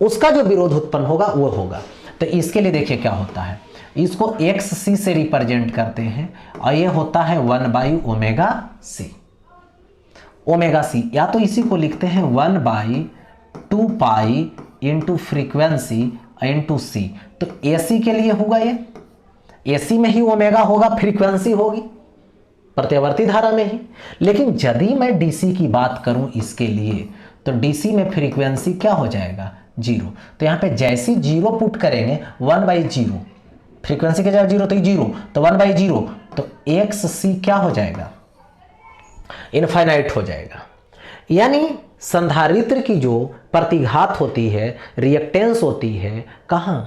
उसका जो विरोध उत्पन्न होगा वो होगा। तो इसके लिए देखिए क्या होता है, इसको XC से रिप्रेजेंट करते हैं और ये होता है 1/ओमेगा C। ओमेगा C या तो इसी को लिखते हैं 1/2 पाई इंटू फ्रीक्वेंसी इंटू C। तो AC के लिए होगा, ये AC में ही ओमेगा होगा, फ्रीक्वेंसी होगी प्रत्यावर्ती धारा में ही। लेकिन यदि मैं DC की बात करूं इसके लिए, तो DC में फ्रीक्वेंसी क्या हो जाएगा, 0। तो यहां पे जैसी 0 पुट करेंगे 1/0, फ्रीक्वेंसी के जगह 0 तो 0, तो 1/0, तो XC क्या हो जाएगा, इनफाइनाइट हो जाएगा। यानी संधारित्र की जो प्रतिघात होती है, रिएक्टेंस होती है कहां,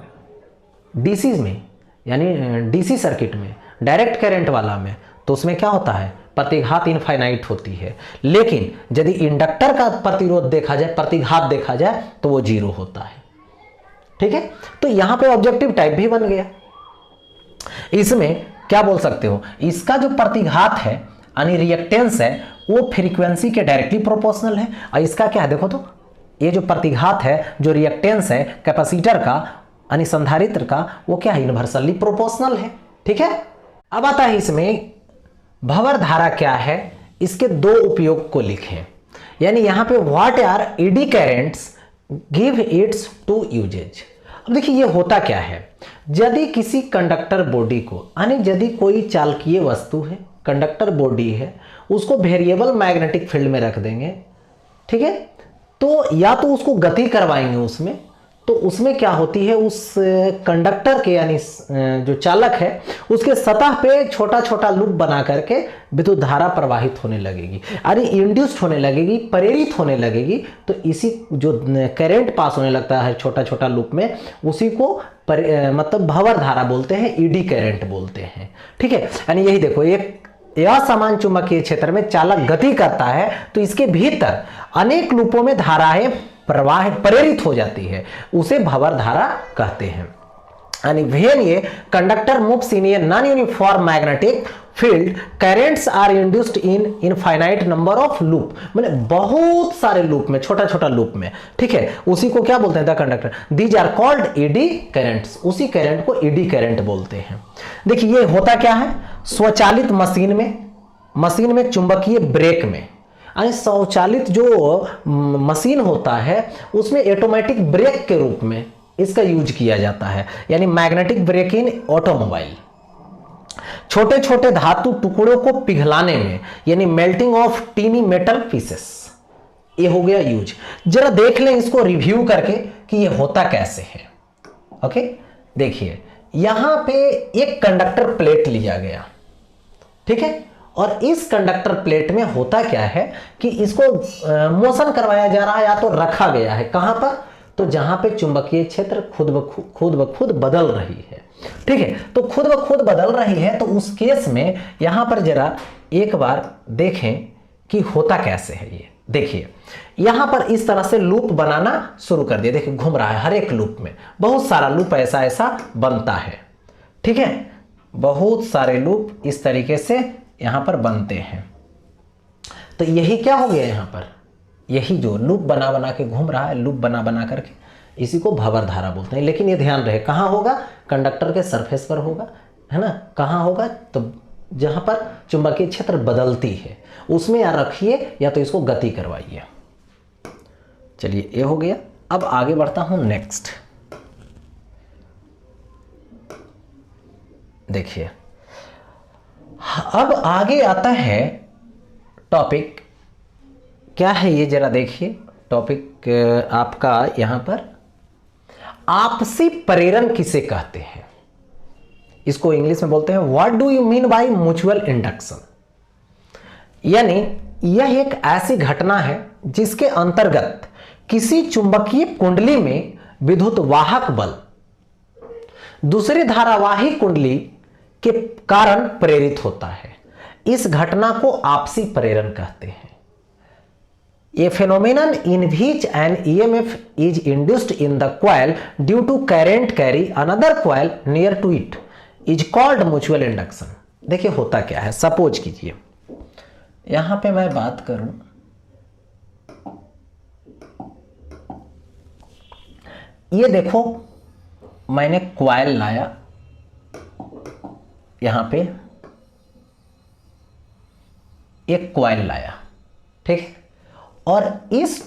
डीसी में, यानी डीसी सर्किट में, डायरेक्ट करंट वाला में, तो उसमें क्या होता है, प्रतिघात इनफाइनाइट होती है। लेकिन यदि इंडक्टर का प्रतिरोध देखा जाए, प्रतिघात देखा जाए, तो वो 0 होता है, ठीक है। तो यहां पे ऑब्जेक्टिव टाइप भी बन गया। इसमें क्या बोल सकते हो, इसका जो प्रतिघात है यानी रिएक्टेंस है वो फ्रीक्वेंसी के डायरेक्टली प्रोपोर्शनल है, और इसका क्या है, देखो तो ये जो प्रतिघात है, जो रिएक्टेंस है कैपेसिटर का यानी संधारित्र का, वो क्या है, इनवर्सली प्रोपोर्शनल है, ठीक है। अब आता है इसमें भंवर धारा क्या है, इसके 2 उपयोग को लिखें। यानी यहां पे what are eddy currents give its 2 uses. अब देखिए ये होता क्या है, यदि किसी कंडक्टर बॉडी को, यानी यदि कोई चालकीय वस्तु है, कंडक्टर बॉडी है, उसको वेरिएबल मैग्नेटिक फील्ड में रख देंगे, ठीक है, तो या तो उसको गति करवाएंगे उसमें, तो उसमें क्या होती है, उस कंडक्टर के यानी जो चालक है उसके सतह पे छोटा छोटा लूप बना करके विद्युत धारा प्रवाहित होने लगेगी, यानी इंड्यूस्ड होने लगेगी, प्रेरित होने लगेगी। तो इसी जो करंट पास होने लगता है छोटा छोटा लूप में, उसी को मतलब भंवर धारा बोलते हैं, ईडी करंट बोलते हैं, ठीक है। यानी यही देखो, एक असमान चुंबकीय क्षेत्र में चालक गति करता है तो इसके भीतर अनेक लूपों में धाराएं प्रवाह प्रेरित हो जाती है, उसे भंवर धारा कहते हैं। यानी व्हेन ये conductor moves in a non uniform magnetic field, currents are induced in infinite number of loop, मतलब बहुत सारे लूप में, छोटा छोटा लूप में, ठीक है, उसी को क्या बोलते हैं, the conductor, these are called eddy currents, उसी करंट को ईडी करंट बोलते हैं। देखिए ये होता क्या है, स्वचालित मशीन में चुंबकीय ब्रेक में, यानी स्वचालित जो मशीन होता है उसमें ऑटोमेटिक ब्रेक के रूप में इसका यूज किया जाता है, यानी मैग्नेटिक ब्रेक इन ऑटोमोबाइल। छोटे छोटे धातु टुकड़ों को पिघलाने में, यानी melting of tiny metal pieces, ये हो गया यूज। जरा देख लें इसको रिव्यू करके कि ये होता कैसे है। ओके, देखिए यहां पे एक कंडक्टर प्लेट लिया गया, ठीक है, और इस कंडक्टर प्लेट में होता क्या है कि इसको मोशन करवाया जा रहा है, या तो रखा गया है कहां पर, तो जहां पे चुंबकीय क्षेत्र खुद ब खुद बदल रही है, ठीक है। तो खुद ब खुद बदल रही है, तो उस केस में यहां पर जरा एक बार देखें कि होता कैसे है। ये देखिए यहां पर इस तरह से लूप बनाना शुरू कर दिया, देखिए घूम रहा है, हर एक लूप में बहुत सारा लूप ऐसा बनता है, ठीक है, बहुत सारे लूप इस तरीके से यहां पर बनते हैं। तो यही क्या हो गया, यहां पर यही जो लूप बना बना के घूम रहा है, लूप बना बना करके, इसी को भंवर धारा बोलते हैं। लेकिन ये ध्यान रहे कहां होगा, कंडक्टर के सरफेस पर होगा, है ना, कहां होगा, तो जहां पर चुंबकीय क्षेत्र बदलती है उसमें या रखिए या तो इसको गति करवाइए। चलिए ये हो गया। अब आगे बढ़ता हूं नेक्स्ट। देखिए अब आगे आता है टॉपिक, क्या है ये जरा देखिए। टॉपिक आपका यहां पर आपसी प्रेरण किसे कहते हैं, इसको इंग्लिश में बोलते हैं what do you mean by mutual induction. यानी यह एक ऐसी घटना है जिसके अंतर्गत किसी चुंबकीय कुंडली में विद्युत वाहक बल दूसरी धारावाही कुंडली के कारण प्रेरित होता है। इस घटना को आपसी प्रेरण कहते हैं। A phenomenon in which an EMF is induced in the coil due to current carry another coil near to it is called mutual induction। देखिए होता क्या है, सपोज कीजिए यहां पे मैं बात करूं, ये देखो मैंने कॉइल लाया, यहां पे एक कॉइल लाया, ठीक है, और इस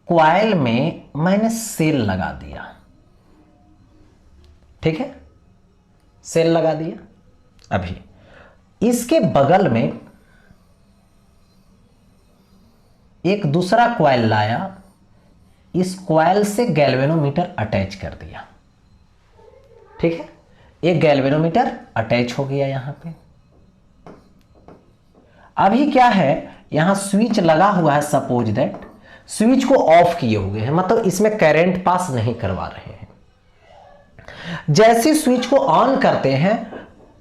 कॉइल में मैंने सेल लगा दिया, ठीक है, सेल लगा दिया। अभी इसके बगल में एक दूसरा कॉइल लाया, इस कॉइल से गैल्वेनोमीटर अटैच कर दिया, ठीक है, एक गैल्वेनोमीटर अटैच हो गया यहां पे। अभी क्या है, यहां स्विच लगा हुआ है, सपोज दैट स्विच को ऑफ किए हुए हैं, मतलब इसमें करंट पास नहीं करवा रहे हैं। जैसे स्विच को ऑन करते हैं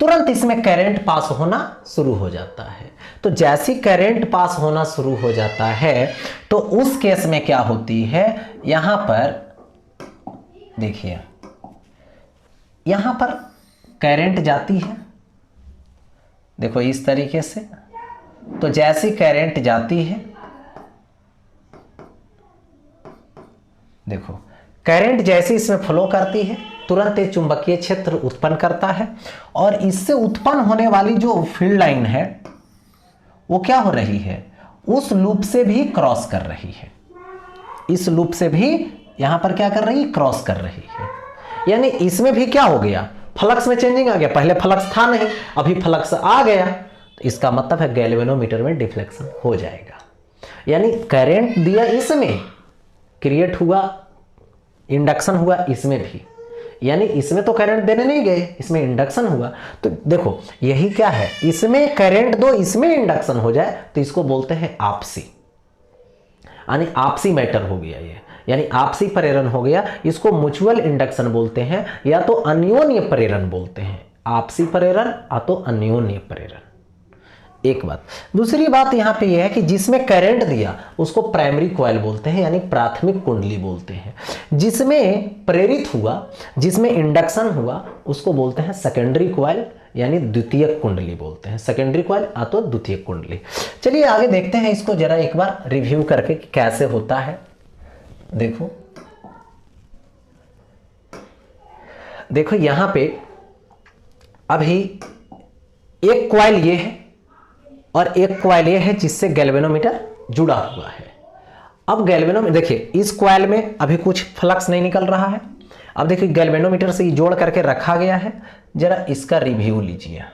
तुरंत इसमें करंट पास होना शुरू हो जाता है। तो जैसे करंट पास होना शुरू हो जाता है तो उस केस में क्या होती है, यहां पर देखिए यहां पर करंट जाती है, देखो इस तरीके से। तो जैसी करंट जाती है, देखो करंट जैसे इसमें फ्लो करती है तुरंत एक चुंबकीय क्षेत्र उत्पन्न करता है, और इससे उत्पन्न होने वाली जो फील्ड लाइन है वो क्या हो रही है, उस लूप से भी क्रॉस कर रही है, इस लूप से भी यहां पर क्या कर रही है, क्रॉस कर रही है। यानी इसमें भी क्या हो गया, फ्लक्स में चेंजिंग आ गया, पहले फ्लक्स था नहीं, अभी फ्लक्स आ गया, तो इसका मतलब है गैल्वेनोमीटर में डिफ्लेक्शन हो जाएगा। यानी करंट दिया इसमें, क्रिएट हुआ, इंडक्शन हुआ इसमें भी, यानी इसमें तो करंट देने नहीं गए, इसमें इंडक्शन हुआ। तो देखो यही क्या है, इसमें करंट दो, इसमें इंडक्शन हो जाए तो इसको बोलते हैं आपसी, यानी आपसी मैटर हो गया ये, यानी आपसी प्रेरण हो गया। इसको म्यूचुअल इंडक्शन बोलते हैं या तो अन्योन्य प्रेरण बोलते हैं, आपसी प्रेरण या तो अन्योन्य प्रेरण। एक बात, दूसरी बात यहां पे यह है कि जिसमें करंट दिया उसको प्राइमरी कॉइल बोलते हैं, यानी प्राथमिक कुंडली बोलते हैं। जिसमें प्रेरित हुआ, जिसमें इंडक्शन हुआ, उसको बोलते हैं सेकेंडरी कॉइल, यानी द्वितीयक कुंडली बोलते हैं। सेकेंडरी कॉइल या तो द्वितीयक कुंडली। चलिए आगे देखते हैं इसको जरा एक बार रिव्यू करके कि कैसे होता है। देखो यहां पे अभी एक कॉइल ये है और एक कॉइल ये है जिससे गैल्वेनोमीटर जुड़ा हुआ है। अब गैल्वेनोमीटर देखिए, इस कॉइल में अभी कुछ फ्लक्स नहीं निकल रहा है। अब देखिए गैल्वेनोमीटर से जोड़ करके रखा गया है, जरा इसका रिव्यू लीजिए।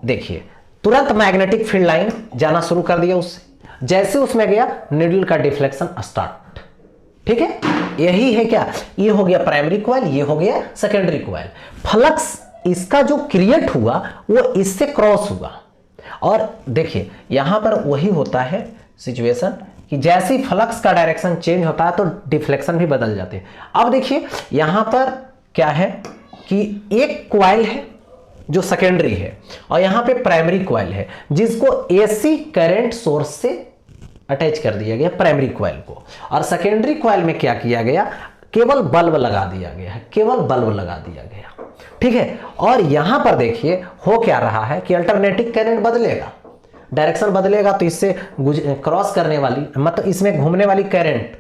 देखिए तुरंत मैग्नेटिक फील्ड लाइन जाना शुरू कर दिया उससे, जैसे उसमें गया नीडल का डिफ्लेक्शन स्टार्ट। ठीक है, यही है क्या, ये हो गया प्राइमरी कॉइल, ये हो गया सेकेंडरी कॉइल। फ्लक्स इसका जो क्रिएट हुआ वो इससे क्रॉस हुआ, और देखिए यहां पर वही होता है सिचुएशन कि जैसे ही फ्लक्स का डायरेक्शन चेंज होता है तो डिफ्लेक्शन भी बदल जाते हैं। अब देखिए यहां पर क्या है कि एक कॉइल है जो सेकेंडरी है और यहां पे प्राइमरी कॉइल है जिसको एसी करंट सोर्स से अटैच कर दिया गया प्राइमरी कॉइल को, और सेकेंडरी कॉइल में क्या किया गया, केवल बल्ब लगा दिया गया है, केवल बल्ब लगा दिया गया। ठीक है, और यहां पर देखिए हो क्या रहा है कि अल्टरनेटिंग करंट बदलेगा, डायरेक्शन बदलेगा, तो इससे क्रॉस करने वाली, मतलब इसमें घूमने वाली करंट,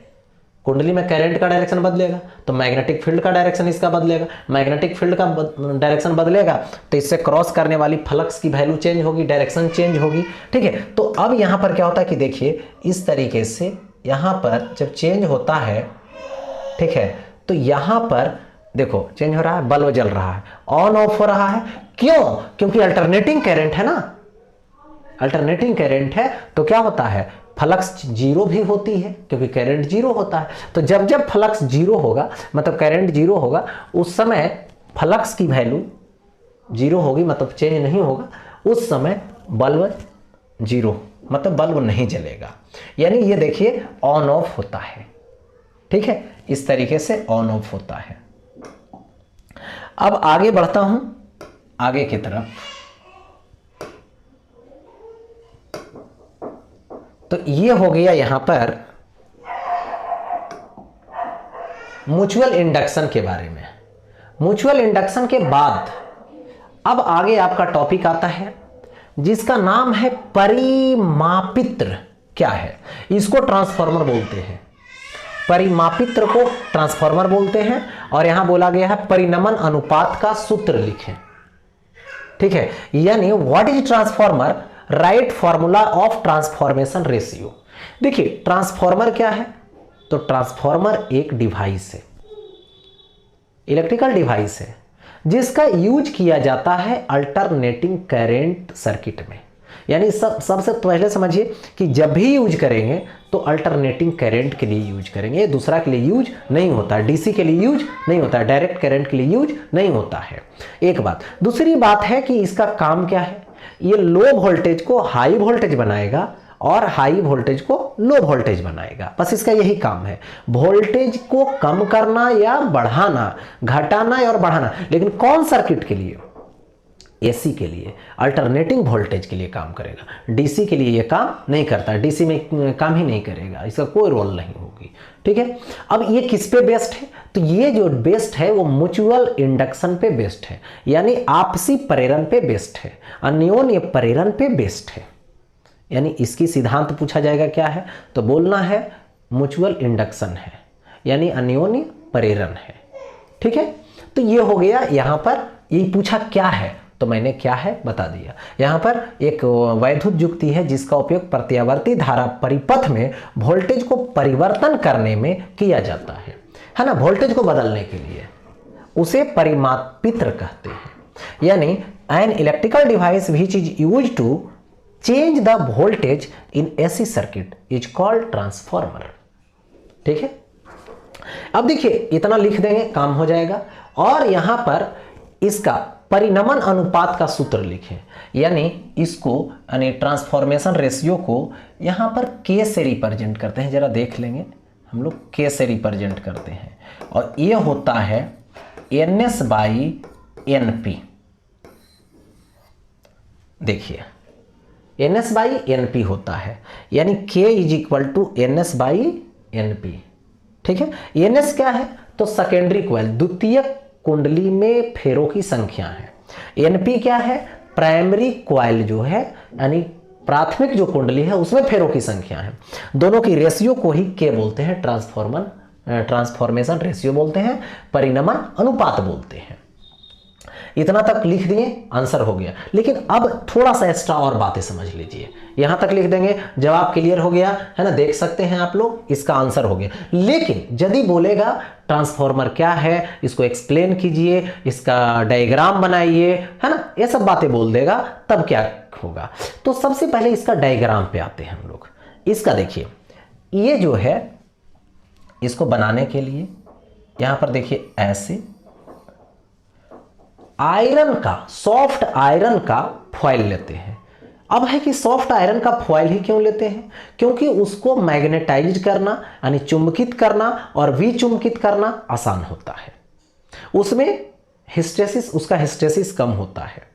कुंडली में करंट का डायरेक्शन बदलेगा तो मैग्नेटिक फील्ड का डायरेक्शन इसका बदलेगा, मैग्नेटिक फील्ड का डायरेक्शन बदलेगा तो इससे क्रॉस करने वाली फ्लक्स की वैल्यू चेंज होगी, डायरेक्शन चेंज होगी। ठीक है, तो अब यहां पर क्या होता है कि देखिए इस तरीके से यहां पर जब चेंज होता है, ठीक है, तो यहां पर देखो चेंज हो रहा है, बल्ब जल रहा है, ऑन ऑफ हो रहा है, क्यों, क्योंकि अल्टरनेटिंग करंट है ना, अल्टरनेटिंग करंट है तो क्या होता है, फ्लक्स जीरो भी होती है क्योंकि करंट जीरो होता है। तो जब जब फ्लक्स जीरो होगा, मतलब करंट जीरो होगा, उस समय फ्लक्स की वैल्यू जीरो होगी, मतलब चेंज नहीं होगा, उस समय बल्ब जीरो, मतलब बल्ब नहीं जलेगा। यानी ये देखिए ऑन ऑफ होता है। ठीक है, इस तरीके से ऑन ऑफ होता है। अब आगे बढ़ता हूं आगे की तरफ। तो ये हो गया यहां पर म्यूचुअल इंडक्शन के बारे में। म्यूचुअल इंडक्शन के बाद अब आगे आपका टॉपिक आता है जिसका नाम है परिमापित्र। क्या है, इसको ट्रांसफार्मर बोलते हैं, परिमापित्र को ट्रांसफार्मर बोलते हैं। और यहां बोला गया है परिनमन अनुपात का सूत्र लिखें। ठीक है, यानी what is transformer, right formula of transformation ratio. देखिए ट्रांसफार्मर क्या है, तो ट्रांसफार्मर एक डिवाइस है, इलेक्ट्रिकल डिवाइस है जिसका यूज किया जाता है अल्टरनेटिंग करंट सर्किट में। यानी सबसे पहले समझिए कि जब भी यूज करेंगे तो अल्टरनेटिंग करंट के लिए यूज करेंगे, दूसरा के लिए यूज नहीं होता है, डीसी के लिए यूज नहीं होता है, डायरेक्ट करंट के लिए यूज नहीं होता है। एक बात, दूसरी बात है कि इसका काम क्या है, ये लो वोल्टेज को हाई वोल्टेज बनाएगा और हाई वोल्टेज को लो वोल्टेज बनाएगा, बस इसका यही काम है, वोल्टेज को कम करना या बढ़ाना, घटाना और बढ़ाना। लेकिन कौन सर्किट के लिए, एसी के लिए, अल्टरनेटिंग वोल्टेज के लिए काम करेगा, डीसी के लिए ये काम नहीं करता, डीसी में काम ही नहीं करेगा, इसका कोई रोल नहीं होगी। ठीक है, अब ये किस पे बेस्ड है, तो ये जो बेस्ड है वो म्यूचुअल इंडक्शन पे बेस्ड है, यानी आपसी प्रेरण पे बेस्ड है, अन्योन्य प्रेरण पे बेस्ड है। यानी इसकी सिद्धांत पूछा जाएगा क्या है, तो बोलना है म्यूचुअल इंडक्शन है, यानी अन्योन्य प्रेरण है। ठीक है, तो ये हो गया, यहां पर ये पूछा क्या है, तो मैंने क्या है बता दिया। यहां पर एक वैद्युत युक्ति है जिसका उपयोग प्रत्यावर्ती धारा परिपथ में वोल्टेज को परिवर्तन करने में किया जाता है ना, वोल्टेज को बदलने के लिए उसे परिमापित्र कहते हैं। यानी an electrical device which is use to change the voltage in AC circuit is called transformer. ठीक है, अब देखिए इतना लिख देंगे काम हो जाएगा। और यहां पर इसका परिनमन अनुपात का सूत्र लिखें, यानी इसको यानी ट्रांसफॉर्मेशन रेशियो को यहां पर के से रिप्रेजेंट करते हैं। जरा देख लेंगे हम लोग, के से रिप्रेजेंट करते हैं और ये होता है NS बाई NP। देखिए NS बाई NP होता है, यानी K is equal to NS by NP। ठीक है, NS क्या है तो सेकेंडरी कॉइल, द्वितीयक कुंडली में फेरों की संख्या है। NP क्या है, प्राइमरी कॉइल जो है यानी प्राथमिक जो कुंडली है उसमें फेरों की संख्या है। दोनों की रेशियो को ही K बोलते हैं, ट्रांसफॉर्मेशन रेशियो बोलते हैं, परिनमन अनुपात बोलते हैं। इतना तक लिख दिए, आंसर हो गया। लेकिन अब थोड़ा सा एक्स्ट्रा और बातें समझ लीजिए। यहां तक लिख देंगे, जवाब क्लियर हो गया है ना, देख सकते हैं आप लोग, इसका आंसर हो गया। लेकिन यदि बोलेगा ट्रांसफॉर्मर क्या है, इसको एक्सप्लेन कीजिए, इसका डायग्राम बनाइए, है ना, ये सब बातें बोल देगा, तब क्या होगा। तो सबसे पहले इसका डायग्राम पे आते हैं हम लोग। इसका देखिए, ये जो है इसको बनाने के लिए यहां पर देखिए ऐसे आयरन का, सॉफ्ट आयरन का फॉइल लेते हैं। अब है कि सॉफ्ट आयरन का फॉइल ही क्यों लेते हैं, क्योंकि उसको मैग्नेटाइज करना यानी चुंबकित करना और विचुंबकित करना आसान होता है। उसमें हिस्टेसिस, उसका हिस्टेसिस कम होता है।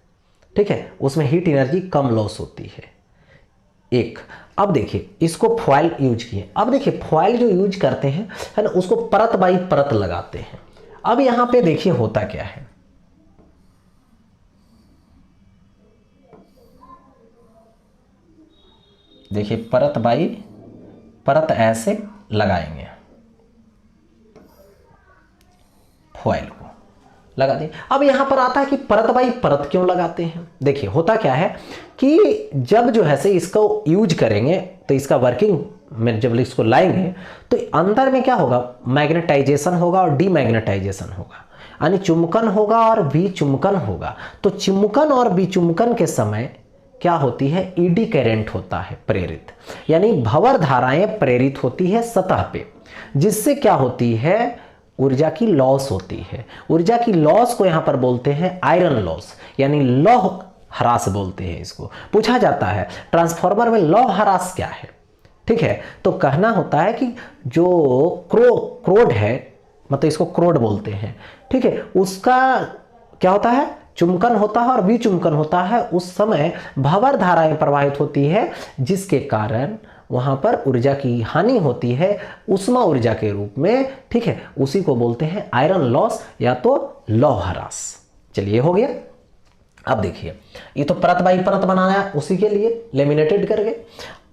ठीक है, उसमें हीट एनर्जी कम लॉस होती है। एक, अब देखिए इसको फॉइल यूज किए। अब देखिए फॉइल जो यूज करते हैं है ना, उसको परत बाई परत लगाते हैं। अब यहां पे देखिए होता क्या है, देखिए परत बाई परत ऐसे लगाएंगे, फॉइल को लगा दें। अब यहां पर आता है कि परत बाई परत क्यों लगाते हैं। देखिए होता क्या है कि जब जो है से इसको यूज करेंगे तो इसका वर्किंग में जब इसको लाएंगे तो अंदर में क्या होगा, मैग्नेटाइजेशन होगा और डीमैग्नेटाइजेशन होगा, यानी चुंबकन होगा और विचुंबकन होगा। तो चुंबकन और विचुंबकन के समय क्या होती है, ईडी करंट होता है प्रेरित, यानी भंवर धाराएं प्रेरित होती है सतह पे, जिससे क्या होती है, ऊर्जा की लॉस होती है। ऊर्जा की लॉस को यहां पर बोलते हैं आयरन लॉस, यानी लौह ह्रास बोलते हैं इसको। पूछा जाता है ट्रांसफार्मर में लौह ह्रास क्या है। ठीक है, तो कहना होता है कि जो क्रोड है, मतलब इसको क्रोड बोलते हैं। ठीक है, उसका क्या होता है, चुंबकन होता है और विचुंबकन होता है। उस समय भंवर धाराएं प्रवाहित होती है, जिसके कारण वहां पर ऊर्जा की हानि होती है उष्मा ऊर्जा के रूप में। ठीक है, उसी को बोलते हैं आयरन लॉस या तो लौह ह्रास। चलिए हो गया। अब देखिए ये तो परत बाई परत बनाया उसी के लिए लेमिनेटेड करके।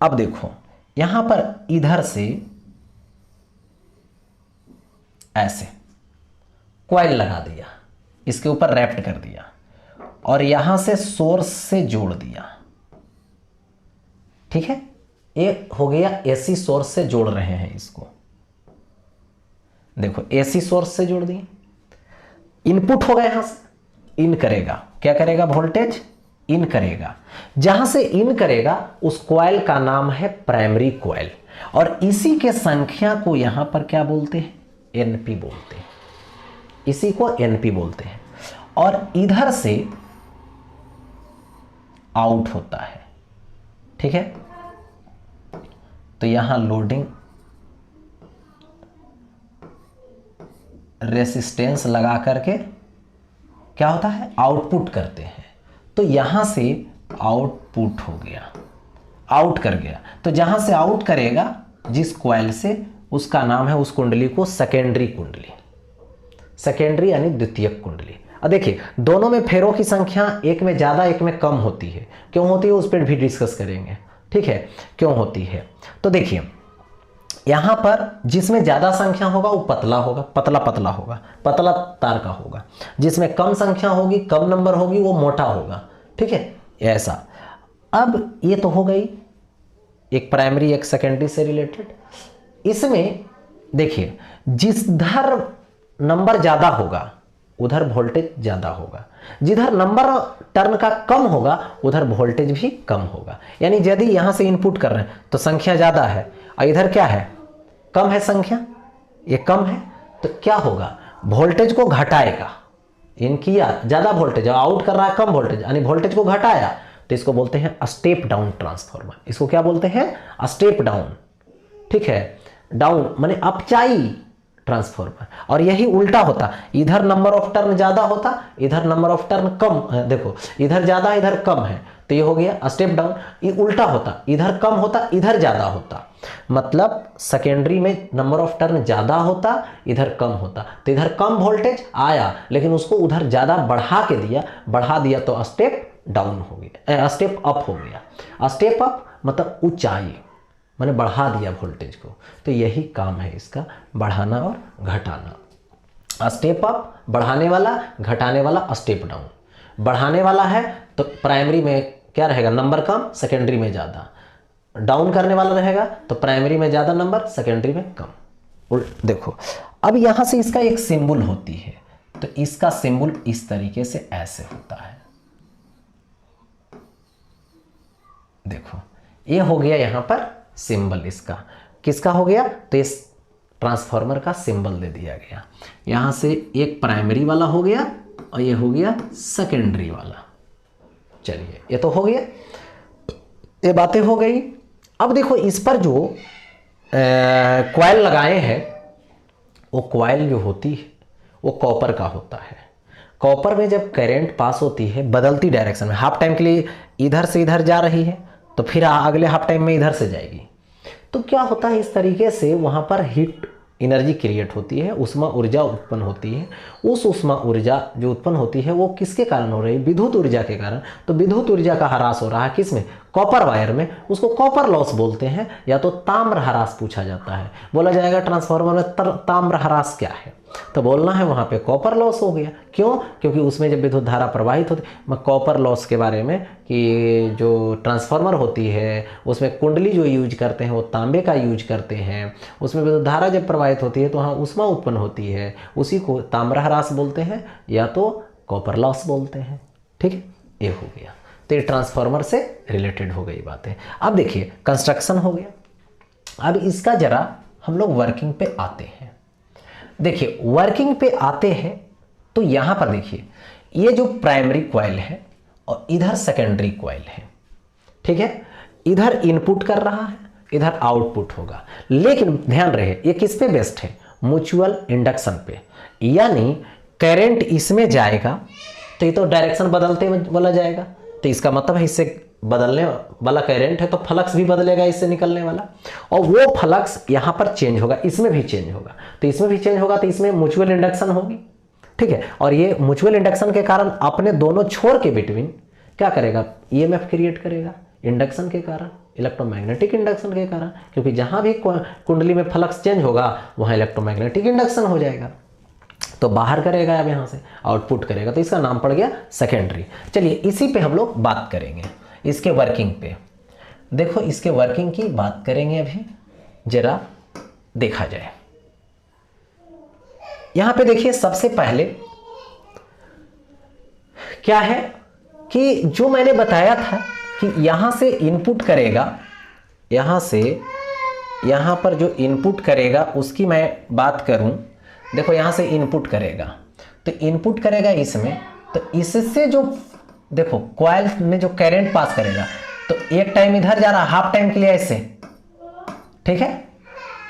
अब देखो यहां पर इधर से ऐसे कॉइल लगा दिया, इसके ऊपर रैप्ट कर दिया और यहां से सोर्स से जोड़ दिया। ठीक है, एक हो गया एसी सोर्स से जोड़ रहे हैं इसको। देखो एसी सोर्स से जोड़ दिए, इनपुट होगा यहां से, इन करेगा, क्या करेगा, वोल्टेज इन करेगा। जहां से इन करेगा उस कॉइल का नाम है प्राइमरी कॉइल, और इसी के संख्या को यहां पर क्या बोलते हैं, एनपी बोलते हैं। इसी को एनपी बोलते हैं। और इधर से आउट होता है। ठीक है, तो यहां लोडिंग रेसिस्टेंस लगा करके क्या होता है, आउटपुट करते हैं। तो यहां से आउटपुट हो गया, आउट कर गया। तो जहां से आउट करेगा जिस कॉइल से, उसका नाम है उस कुंडली को सेकेंडरी कुंडली। सेकेंडरी यानी द्वितीयक कुंडली। अब देखिए दोनों में फेरों की संख्या एक में ज़्यादा एक में कम होती है। क्यों होती है उस पर भी डिस्कस करेंगे। ठीक है, क्यों होती है। तो देखिए यहाँ पर जिसमें ज़्यादा संख्या होगा वो पतला होगा, पतला पतला होगा, पतला तार का होगा। जिसमें कम संख्या होगी, कम नंबर होगी, वो मोटा होगा। ठीक है, ऐसा। अब ये तो हो गई एक प्राइमरी एक सेकेंडरी से रिलेटेड। इसमें देखिए जिस धर नंबर ज़्यादा होगा उधर वोल्टेज ज़्यादा होगा, जिधर नंबर टर्न का कम होगा उधर वोल्टेज भी कम होगा। यानी यदि यहाँ से इनपुट कर रहे हैं तो संख्या ज़्यादा है और इधर क्या है, कम है संख्या, ये कम है, तो क्या होगा, वोल्टेज को घटाएगा। इन किया ज़्यादा वोल्टेज, आउट कर रहा है कम वोल्टेज, यानी वोल्टेज को घटाया, तो इसको बोलते हैं स्टेप डाउन ट्रांसफार्मर। इसको क्या बोलते हैं, स्टेप डाउन, ठीक है, डाउन माने अपचाई ट्रांसफार्मर। और यही उल्टा होता, इधर नंबर ऑफ टर्न ज्यादा होता, इधर नंबर ऑफ टर्न कम, देखो इधर ज्यादा इधर कम है, तो ये हो गया स्टेप डाउन। ये उल्टा होता, इधर कम होता इधर ज्यादा होता, मतलब सेकेंडरी में नंबर ऑफ टर्न ज्यादा होता इधर कम होता, तो इधर कम वोल्टेज आया लेकिन उसको उधर ज्यादा बढ़ा दिया तो स्टेप डाउन हो गया, स्टेप अप हो गया। स्टेप अप मतलब ऊंचाई, मैंने बढ़ा दिया वोल्टेज को, तो यही काम है इसका, बढ़ाना और घटाना। स्टेप अप बढ़ाने वाला, घटाने वाला स्टेप डाउन। बढ़ाने वाला है तो प्राइमरी में क्या रहेगा, नंबर कम, सेकेंडरी में ज़्यादा। डाउन करने वाला रहेगा तो प्राइमरी में ज़्यादा नंबर, सेकेंडरी में कम। देखो अब यहाँ से इसका एक सिंबल होती है, तो इसका सिंबल इस तरीके से ऐसे होता है। देखो ये हो गया यहाँ पर सिंबल, इसका किसका हो गया, तो इस ट्रांसफार्मर का सिंबल दे दिया गया। यहाँ से एक प्राइमरी वाला हो गया और ये हो गया सेकेंडरी वाला। चलिए ये तो हो गया, ये बातें हो गई। अब देखो इस पर जो कॉइल लगाए हैं, वो कॉइल जो होती है वो कॉपर का होता है। कॉपर में जब करंट पास होती है बदलती डायरेक्शन में, हाफ टाइम के लिए इधर से इधर जा रही है तो फिर अगले हाफ टाइम में इधर से जाएगी, तो क्या होता है इस तरीके से वहाँ पर हीट एनर्जी क्रिएट होती है, उष्मा ऊर्जा उत्पन्न होती है। उस उष्मा ऊर्जा जो उत्पन्न होती है वो किसके कारण हो रही है, विद्युत ऊर्जा के कारण। तो विद्युत ऊर्जा का ह्रास हो रहा है किसमें, कॉपर वायर में, उसको कॉपर लॉस बोलते हैं, या तो ताम्र ह्रास पूछा जाता है। बोला जाएगा ट्रांसफार्मर में ताम्र ह्रास क्या है, तो बोलना है वहाँ पे कॉपर लॉस हो गया। क्यों, क्योंकि उसमें जब विद्युत धारा प्रवाहित होती, मैं कॉपर लॉस के बारे में कि जो ट्रांसफार्मर होती है उसमें कुंडली जो यूज करते हैं वो तांबे का यूज करते हैं, उसमें विद्युत धारा जब प्रवाहित होती है तो वहाँ उष्मा उत्पन्न होती है, उसी को ताम्र ह्रास बोलते हैं या तो कॉपर लॉस बोलते हैं। ठीक है, ये हो गया, तो ये ट्रांसफार्मर से रिलेटेड हो गई बातें। अब देखिए कंस्ट्रक्शन हो गया। अब इसका जरा हम लोग वर्किंग पे आते हैं। देखिए वर्किंग पे आते हैं तो यहां पर देखिए ये जो प्राइमरी कॉइल है और इधर सेकेंडरी कॉइल है, ठीक है, इधर इनपुट कर रहा है, इधर आउटपुट होगा। लेकिन ध्यान रहे ये किस पे बेस्ड है, म्यूचुअल इंडक्शन पे, यानी करंट इसमें जाएगा तो ये तो डायरेक्शन बदलते वाला जाएगा, तो इसका मतलब है इससे बदलने वाला करंट है तो फ्लक्स भी बदलेगा इससे निकलने वाला, और वो फ्लक्स यहाँ पर चेंज होगा, इसमें भी चेंज होगा, तो इसमें भी चेंज होगा, तो इसमें म्यूचुअल इंडक्शन होगी। ठीक है, और ये म्यूचुअल इंडक्शन के कारण अपने दोनों छोर के बिटवीन क्या करेगा, ईएमएफ क्रिएट करेगा, इंडक्शन के कारण, इलेक्ट्रोमैग्नेटिक इंडक्शन के कारण, क्योंकि जहां भी कुंडली में फ्लक्स चेंज होगा वहां इलेक्ट्रोमैग्नेटिक इंडक्शन हो जाएगा, तो बाहर करेगा अब यहाँ से आउटपुट करेगा, तो इसका नाम पड़ गया सेकेंडरी। चलिए इसी पे हम लोग बात करेंगे, इसके वर्किंग पे। देखो इसके वर्किंग की बात करेंगे अभी, जरा देखा जाए। यहां पे देखिए सबसे पहले क्या है कि जो मैंने बताया था कि यहां से इनपुट करेगा, यहां से यहां पर जो इनपुट करेगा उसकी मैं बात करूं। देखो यहां से इनपुट करेगा, तो इनपुट करेगा इसमें, तो इससे जो देखो कॉइल में जो करंट पास करेगा, तो एक टाइम इधर जा रहा, हाफ टाइम के लिए ऐसे, ठीक है,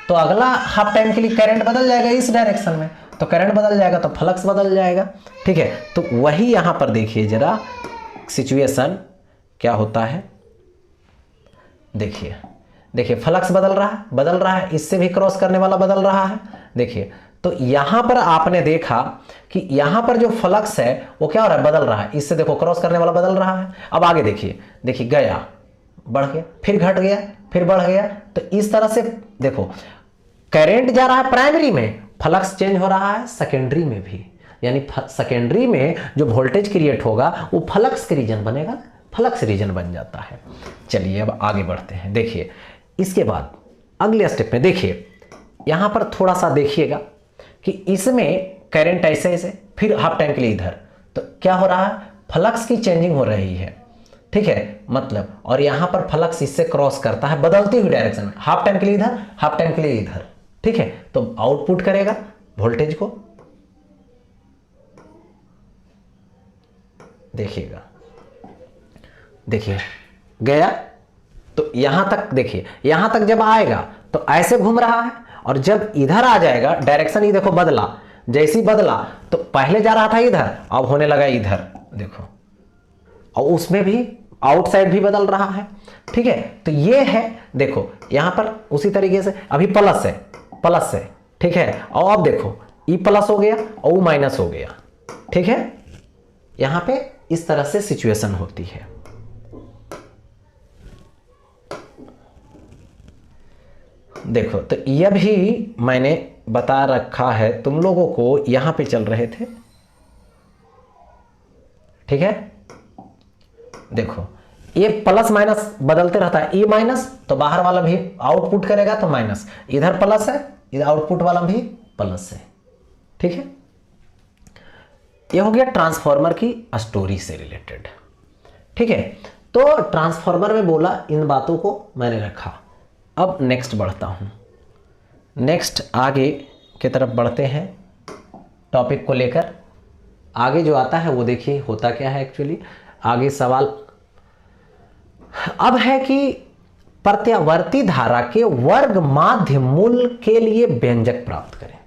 तो अगला हाफ टाइम के लिए करंट बदल जाएगा इस डायरेक्शन में, तो करंट बदल जाएगा तो फ्लक्स बदल जाएगा। ठीक है, तो वही यहां पर देखिए जरा सिचुएशन क्या होता है। देखिए देखिए फ्लक्स बदल रहा है, इससे भी क्रॉस करने वाला बदल रहा है। देखिए तो यहां पर आपने देखा कि यहां पर जो फ्लक्स है वो क्या हो रहा है, बदल रहा है, इससे देखो क्रॉस करने वाला बदल रहा है। अब आगे देखिए, देखिए गया, बढ़ गया, फिर घट गया, फिर बढ़ गया, तो इस तरह से देखो करंट जा रहा है प्राइमरी में, फ्लक्स चेंज हो रहा है सेकेंडरी में भी, यानी सेकेंडरी में जो वोल्टेज क्रिएट होगा वो फ्लक्स के रीजन बनेगा, फ्लक्स रीजन बन जाता है। चलिए अब आगे बढ़ते हैं। देखिए इसके बाद अगले स्टेप में देखिए, यहां पर थोड़ा सा देखिएगा कि इसमें करंट ऐसे ऐसे फिर हाफ टाइम के लिए इधर, तो क्या हो रहा है, फ्लक्स की चेंजिंग हो रही है, ठीक है, मतलब, और यहां पर फ्लक्स इससे क्रॉस करता है बदलती हुई डायरेक्शन में, हाफ टाइम के लिए इधर, हाफ टाइम के लिए इधर, ठीक है। तो आउटपुट करेगा वोल्टेज को, देखिएगा, देखिए गया, तो यहां तक देखिए, यहां तक जब आएगा तो ऐसे घूम रहा है, और जब इधर आ जाएगा डायरेक्शन ही देखो बदला, जैसी बदला तो पहले जा रहा था इधर, अब होने लगा इधर, देखो, और उसमें भी आउटसाइड भी बदल रहा है, ठीक है। तो ये है, देखो यहां पर उसी तरीके से अभी प्लस है, प्लस है, ठीक है, और अब देखो ई प्लस हो गया और वो माइनस हो गया, ठीक है। यहां पे इस तरह से सिचुएशन होती है। देखो तो यह भी मैंने बता रखा है तुम लोगों को, यहां पे चल रहे थे, ठीक है। देखो ये प्लस माइनस बदलते रहता है, ई माइनस तो बाहर वाला भी आउटपुट करेगा तो माइनस, इधर प्लस है, इधर आउटपुट वाला भी प्लस है, ठीक है। ये हो गया ट्रांसफार्मर की स्टोरी से रिलेटेड, ठीक है। तो ट्रांसफार्मर में बोला, इन बातों को मैंने रखा। अब नेक्स्ट बढ़ता हूं, नेक्स्ट आगे की तरफ बढ़ते हैं टॉपिक को लेकर। आगे जो आता है वो देखिए होता क्या है एक्चुअली। आगे सवाल अब है कि प्रत्यावर्ती धारा के वर्ग माध्य मूल के लिए व्यंजक प्राप्त करें,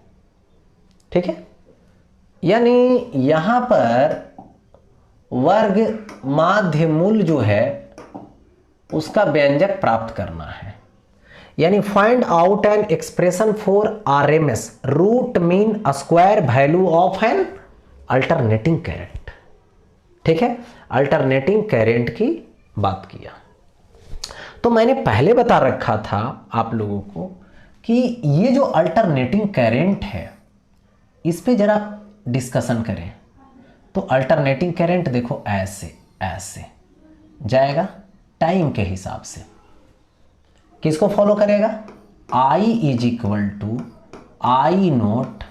ठीक है। यानी यहां पर वर्ग माध्य मूल जो है उसका व्यंजक प्राप्त करना है, यानी find out an expression for RMS root mean square value of an alternating current, ठीक है। अल्टरनेटिंग करंट की बात किया तो मैंने पहले बता रखा था आप लोगों को कि ये जो अल्टरनेटिंग करंट है इस पे जरा डिस्कशन करें। तो अल्टरनेटिंग करंट देखो ऐसे ऐसे जाएगा टाइम के हिसाब से, किसको फॉलो करेगा, I is equal to I note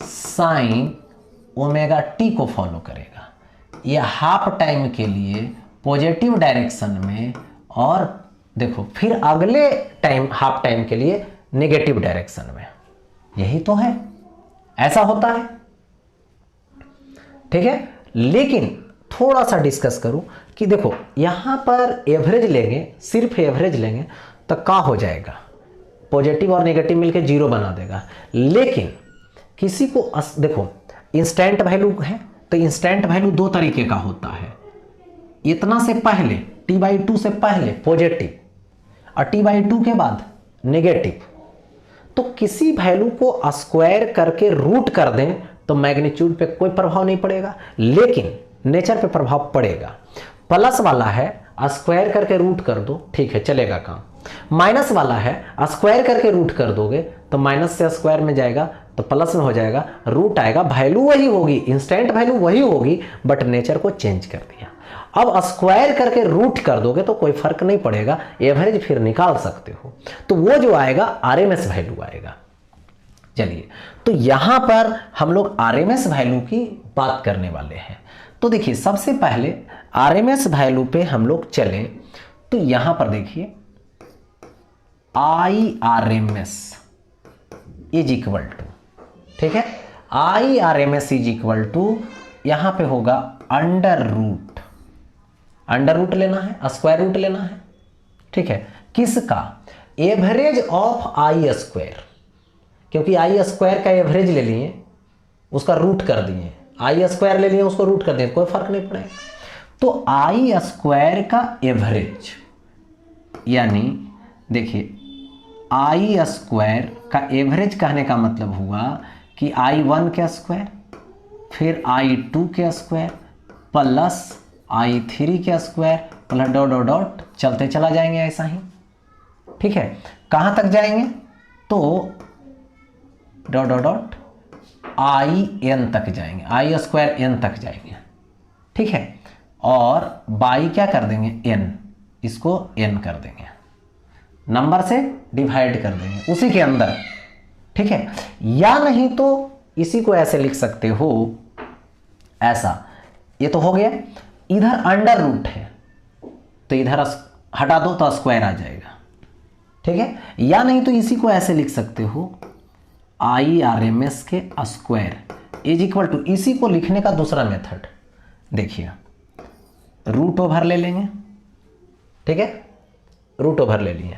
sine omega t को फॉलो करेगा। ये हाफ टाइम के लिए पॉजिटिव डायरेक्शन में, और देखो फिर अगले टाइम हाफ टाइम के लिए नेगेटिव डायरेक्शन में। यही तो है, ऐसा होता है, ठीक है। लेकिन थोड़ा सा डिस्कस करूं कि देखो यहां पर एवरेज लेंगे, सिर्फ एवरेज लेंगे तो क्या हो जाएगा, पॉजिटिव और नेगेटिव मिलके जीरो बना देगा। लेकिन किसी को देखो इंस्टेंट वैल्यू है तो इंस्टेंट वैल्यू दो तरीके का होता है, इतना से पहले t/2 से पहले पॉजिटिव और t/2 के बाद नेगेटिव। तो किसी वैल्यू को स्क्वायर करके रूट कर दें तो मैग्नीट्यूड पे कोई प्रभाव नहीं पड़ेगा, लेकिन नेचर पे प्रभाव पड़ेगा। प्लस वाला है स्क्वायर करके रूट कर दो, ठीक है चलेगा काम। माइनस वाला है स्क्वायर करके रूट कर दोगे तो माइनस से स्क्वायर में जाएगा तो प्लस में हो जाएगा, रूट आएगा, वैल्यू वही होगी, इंस्टेंट वैल्यू वही होगी, बट नेचर को चेंज कर दिया। अब स्क्वायर करके रूट कर दोगे तो कोई फर्क नहीं पड़ेगा, एवरेज फिर निकाल सकते हो, तो वो जो आएगा आरएमएस वैल्यू आएगा। चलिए तो यहां पर हम लोग आरएमएस वैल्यू की बात करने वाले हैं। तो देखिए सबसे पहले आरएमएस वैल्यू पे हम लोग चले तो यहां पर देखिए आई आरएमएस इज इक्वल टू, ठीक है, आई आरएमएस इज इक्वल टू यहां पे होगा अंडर रूट लेना है, स्क्वायर रूट लेना है, ठीक है, किसका, एवरेज ऑफ आई स्क्वायर, क्योंकि आई स्क्वायर का एवरेज ले लिए उसका रूट कर दिए, आई स्क्वायर ले लिए उसको रूट कर दिए, कोई फर्क नहीं पड़ेगा। तो आई स्क्वायर का एवरेज, यानी देखिए आई स्क्वायर का एवरेज कहने का मतलब हुआ कि i1 के स्क्वायर फिर i2 के स्क्वायर प्लस i3 के square plus dot dot dot चलते चला जाएंगे ऐसा ही, ठीक है। कहाँ तक जाएंगे तो डॉट डॉट डॉट in तक जाएंगे, आई स्क्वायर n तक जाएंगे, ठीक है। और बाई क्या कर देंगे n, इसको n कर देंगे, नंबर से डिवाइड कर देंगे उसी के अंदर, ठीक है। या नहीं तो इसी को ऐसे लिख सकते हो ऐसा, ये तो हो गया। इधर अंडर रूट है तो इधर हटा दो तो स्क्वायर आ जाएगा, ठीक है। या नहीं तो इसी को ऐसे लिख सकते हो, IRMS के स्क्वायर इज इक्वल टू, इसी को लिखने का दूसरा मेथड देखिए, रूट ओवर ले लेंगे, ठीक है, रूट ओवर ले लिए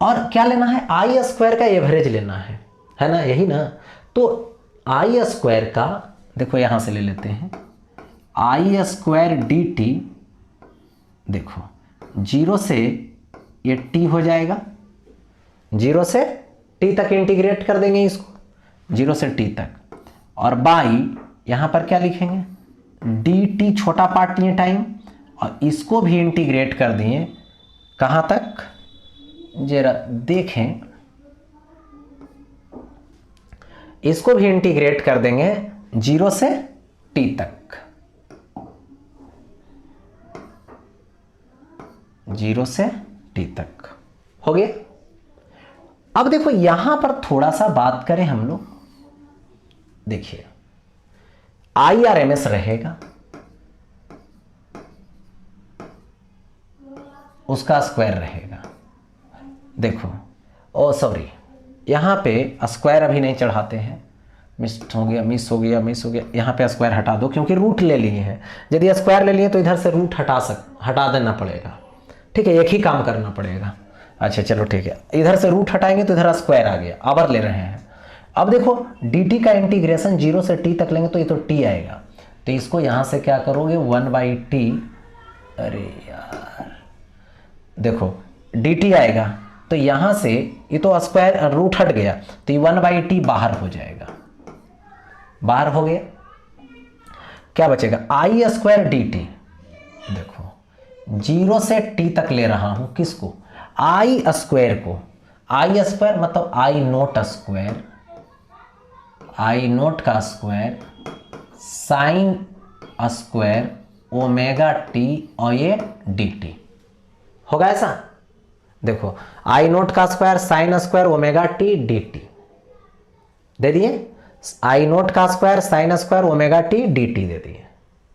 और क्या लेना है, आई स्क्वायर का एवरेज लेना है ना, यही ना। तो आई स्क्वायर का देखो यहां से ले लेते हैं, आई स्क्वायर डी टी, देखो 0 से ये t हो जाएगा, 0 से t तक इंटीग्रेट कर देंगे इसको, 0 से t तक, और बाई यहां पर क्या लिखेंगे, dt छोटा पार्ट लिए टाइम, और इसको भी इंटीग्रेट कर दिए कहां तक, जरा देखें, इसको भी इंटीग्रेट कर देंगे 0 से t तक, 0 से t तक हो गया। अब देखो यहां पर थोड़ा सा बात करें हम लोग, देखिए IRMS रहेगा, उसका स्क्वायर रहेगा, देखो ओ सॉरी यहां पे स्क्वायर अभी नहीं चढ़ाते हैं, मिस हो गया, यहां पे स्क्वायर हटा दो क्योंकि रूट ले लिए हैं, यदि स्क्वायर ले लिए तो इधर से रूट हटा देना पड़ेगा, ठीक है, एक ही काम करना पड़ेगा। अच्छा चलो ठीक है, इधर से रूट हटाएंगे तो इधर स्क्वायर आ गया, आवर ले रहे हैं। अब देखो dt का इंटीग्रेशन 0 से t तक लेंगे तो ये तो t आएगा, तो इसको यहां से क्या करोगे 1/t, अरे यार देखो dt आएगा तो यहां से ये तो स्क्वायर रूट हट गया तो ये 1/t बाहर हो जाएगा, बाहर हो गया, क्या बचेगा आई स्क्वायर डी टी, देखो 0 से t तक ले रहा हूं किसको, आई स्क्वायर को, आई स्क्वायर मतलब I note square, I naught का square sine square omega T और ये डी टी होगा ऐसा, देखो आई नोट का square sine square omega T D T दे दिए, आई नोट का square sine square omega T D T दे दिए,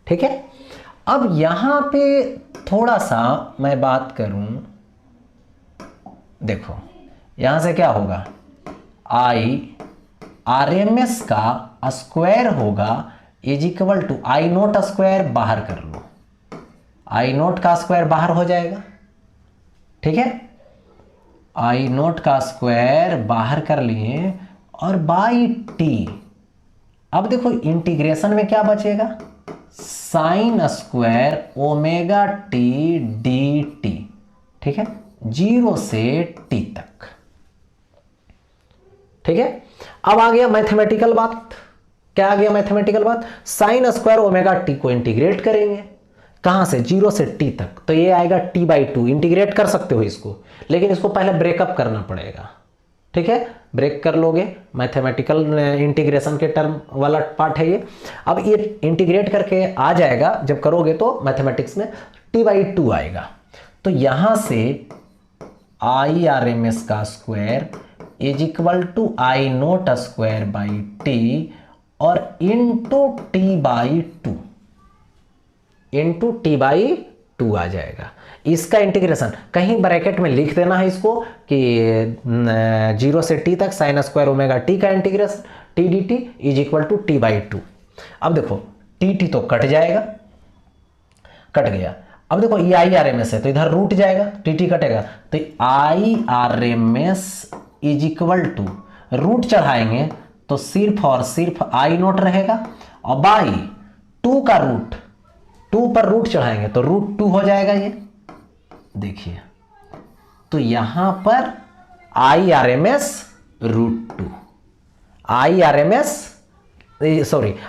ठीक है। अब यहां पे थोड़ा सा मैं बात करूं, देखो यहां से क्या होगा, IRMS का स्क्वायर होगा is equal to I note square बाहर कर लो, आई नोट का स्क्वायर बाहर हो जाएगा, ठीक है, आई नोट का स्क्वायर बाहर कर लिए और बाई टी, अब देखो इंटीग्रेशन में क्या बचेगा, sign square omega T D T, ठीक है, 0 से t तक, ठीक है। अब आ गया मैथमेटिकल बात, क्या आ गया मैथमेटिकल बात, साइन स्क्वायर ओमेगा टी को इंटीग्रेट करेंगे कहां से, 0 से t तक, तो ये आएगा t/2, इंटीग्रेट कर सकते हो इसको, लेकिन इसको पहले ब्रेकअप करना पड़ेगा, ठीक है, ब्रेक कर लोगे, मैथमेटिकल इंटीग्रेशन के टर्म वाला पार्ट है ये। अब ये इंटीग्रेट करके आ जाएगा, जब करोगे तो मैथमेटिक्स में t/2 आएगा, तो यहां से IRMS का square is equal to I note square by t और इंटू t/2, इंटू t/2 आ जाएगा। इसका इंटीग्रेशन कहीं ब्रैकेट में लिख देना है इसको कि 0 से t तक साइन स्क्वायर ओमेगा टी का integration t dt is equal to t/2। अब देखो t तो कट जाएगा, कट गया, अब देखो ये IRMS है तो इधर रूट जाएगा, टी कटेगा, तो IRMS is equal to root चढ़ाएंगे तो सिर्फ और सिर्फ आई नोट रहेगा और बाई 2 का रूट, 2 पर रूट चढ़ाएंगे तो √2 हो जाएगा ये, देखिए, तो यहां पर IRMS √2,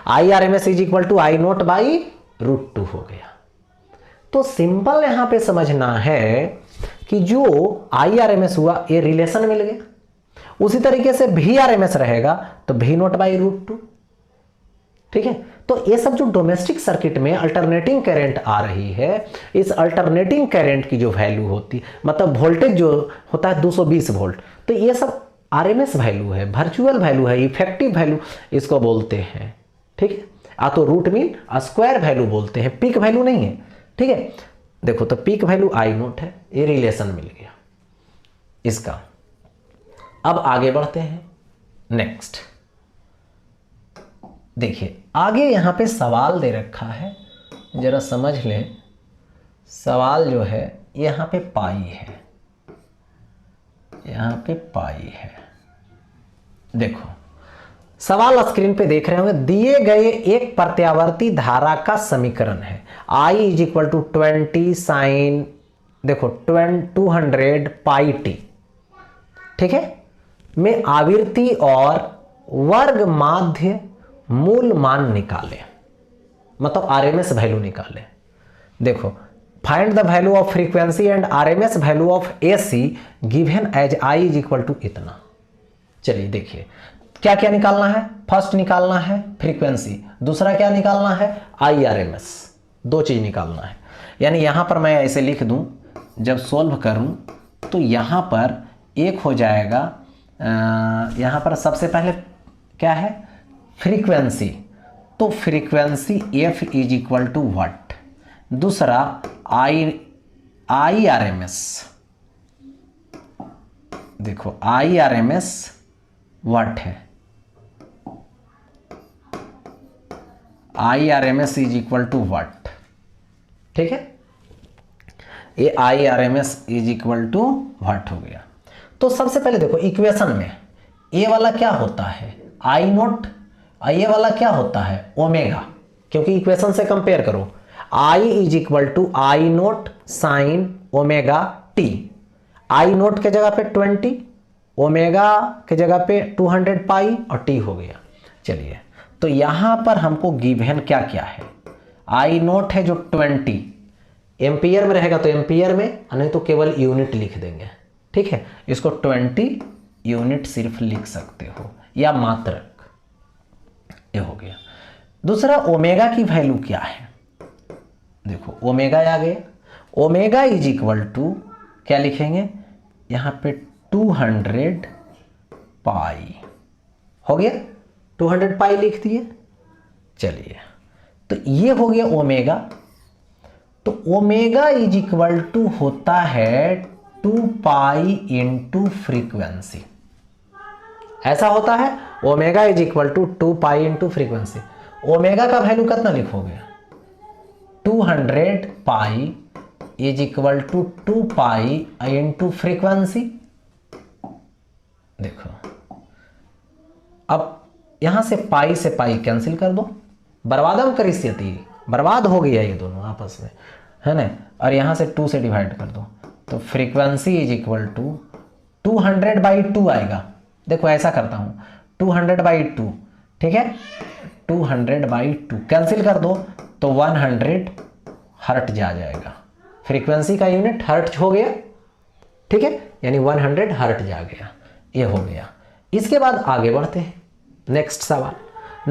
IRMS is equal to I not by √2 हो गया। तो सिंपल यहां पे समझना है कि जो IRMS हुआ ये रिलेशन मिल गया, उसी तरीके से VRMS रहेगा तो V नोट बाई √2, ठीक है। तो ये सब जो डोमेस्टिक सर्किट में अल्टरनेटिंग करंट आ रही है, इस अल्टरनेटिंग करंट की जो वैल्यू होती, मतलब वोल्टेज जो होता है 220 वोल्ट, तो ये सब RMS वैल्यू है, वर्चुअल वैल्यू है, इफेक्टिव वैल्यू इसको बोलते हैं, ठीक है। या तो रूट मीन स्क्वायर वैल्यू बोलते हैं, पीक वैल्यू नहीं है, ठीक है। देखो तो पीक वैल्यू आई नोट है, ये रिलेशन मिल गया इसका। अब आगे बढ़ते हैं नेक्स्ट। देखिए आगे यहां पे सवाल दे रखा है, जरा समझ लें। सवाल जो है यहां पे पाई है, यहां पे पाई है। देखो सवाल स्क्रीन पे देख रहे होंगे, दिए गए एक प्रत्यावर्ती धारा का समीकरण है I is equal to 20 sine, देखो 200 पाई टी, ठीक है, में आवृत्ति और वर्ग माध्य मूल मान निकाले, मतलब आरएमएस वैल्यू निकाले। देखो find the value of frequency and RMS value of AC given as I is equal to इतना। चलिए देखिए क्या क्या निकालना है। फर्स्ट निकालना है फ्रीक्वेंसी, दूसरा क्या निकालना है आई आरएमएस, दो चीज निकालना है। यानी यहां पर मैं ऐसे लिख दूं, जब सॉल्व करूं तो यहां पर एक हो जाएगा, यहां पर सबसे पहले क्या है फ्रीक्वेंसी, तो frequency F is equal to what, दूसरा आई आर एम एस, देखो I R M S what है, I R M S is equal to what, ठीक है, ये I R M S is equal to what हो गया। तो सबसे पहले देखो इक्वेशन में ए वाला क्या होता है आई नोट, ये वाला क्या होता है ओमेगा, क्योंकि इक्वेशन से कंपेयर करो, I is equal to I note sine omega T, I naught के जगह पे 20, ओमेगा के जगह पे 200 पाई और टी हो गया। चलिए तो यहां पर हमको गिवन क्या क्या है, आई नोट है जो 20 एम्पियर में रहेगा तो एम्पियर में, नहीं तो केवल यूनिट लिख देंगे, ठीक है, इसको 20 यूनिट सिर्फ लिख सकते हो या मात्रक, ये हो गया। दूसरा ओमेगा की वैल्यू क्या है, देखो ओमेगा आ गया, ओमेगा इज इक्वल टू क्या लिखेंगे यहां पे 200 पाई हो गया, 200 पाई लिख दिए। चलिए तो ये हो गया ओमेगा, तो ओमेगा इज इक्वल टू होता है 2 पाई इंटू फ्रीक्वेंसी, ऐसा होता है omega is equal to 2 pi into frequency. Omega का वैल्यू कितना लिखोगे 200 pi is equal to 2 pi into frequency. देखो अब यहां से पाई कैंसिल कर दो, बर्बादम करिष्यति, बर्बाद हो गया ये दोनों आपस में, है ना, और यहां से 2 से डिवाइड कर दो, तो फ्रीक्वेंसी इज इक्वल टू 200/2 आएगा। देखो ऐसा करता हूं 200/2, ठीक है, 200/2 कैंसिल कर दो तो 100 हर्ट जा जाएगा, फ्रीक्वेंसी का यूनिट हर्ट हो गया, ठीक है, यानी 100 हर्ट जा गया, ये हो गया। इसके बाद आगे बढ़ते हैं नेक्स्ट सवाल।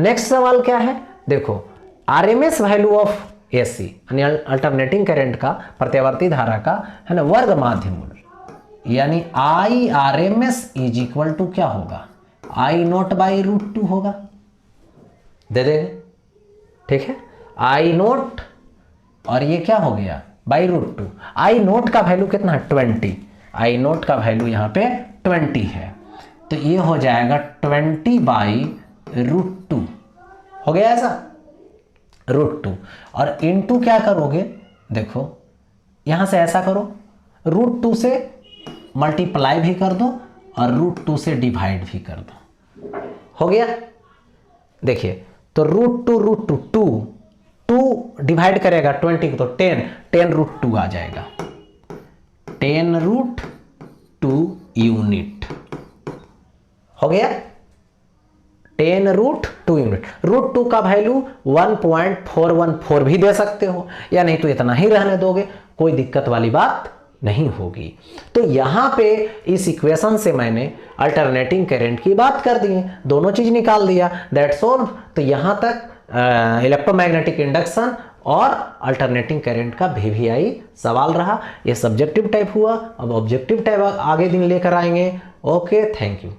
नेक्स्ट सवाल क्या है, देखो आरएमएस वैल्यू ऑफ एसी यानी अल्टरनेटिंग करंट का, प्रत्यावर्ती धारा का, है ना, वर्ग माध्य मूल, यानी I R M S is equal to क्या होगा आई नोट बाई √2 होगा, दे देंगे, ठीक है, आई नोट और ये क्या हो गया बाई √2। आई नोट का वैल्यू कितना है 20, आई नोट का वैल्यू यहां पे 20 है, तो ये हो जाएगा 20/√2 हो गया ऐसा √2, और इनटू क्या करोगे, देखो यहां से ऐसा करो √2 से मल्टीप्लाई भी कर दो और √2 से डिवाइड भी कर दो, हो गया। देखिए तो √2 2 डिवाइड करेगा 20 को तो 10 √2 आ जाएगा, 10√2 यूनिट हो गया, 10√2 यूनिट। √2 का वैल्यू 1.414 भी दे सकते हो, या नहीं तो इतना ही रहने दोगे, कोई दिक्कत वाली बात नहीं होगी। तो यहां पे इस इक्वेशन से मैंने अल्टरनेटिंग करंट की बात कर दी, दोनों चीज निकाल दिया, दैट्स ऑल। तो यहां तक इलेक्ट्रोमैग्नेटिक इंडक्शन और अल्टरनेटिंग करंट का VVI सवाल रहा। ये सब्जेक्टिव टाइप हुआ, अब ऑब्जेक्टिव टाइप आगे दिन लेकर आएंगे। Okay, thank you.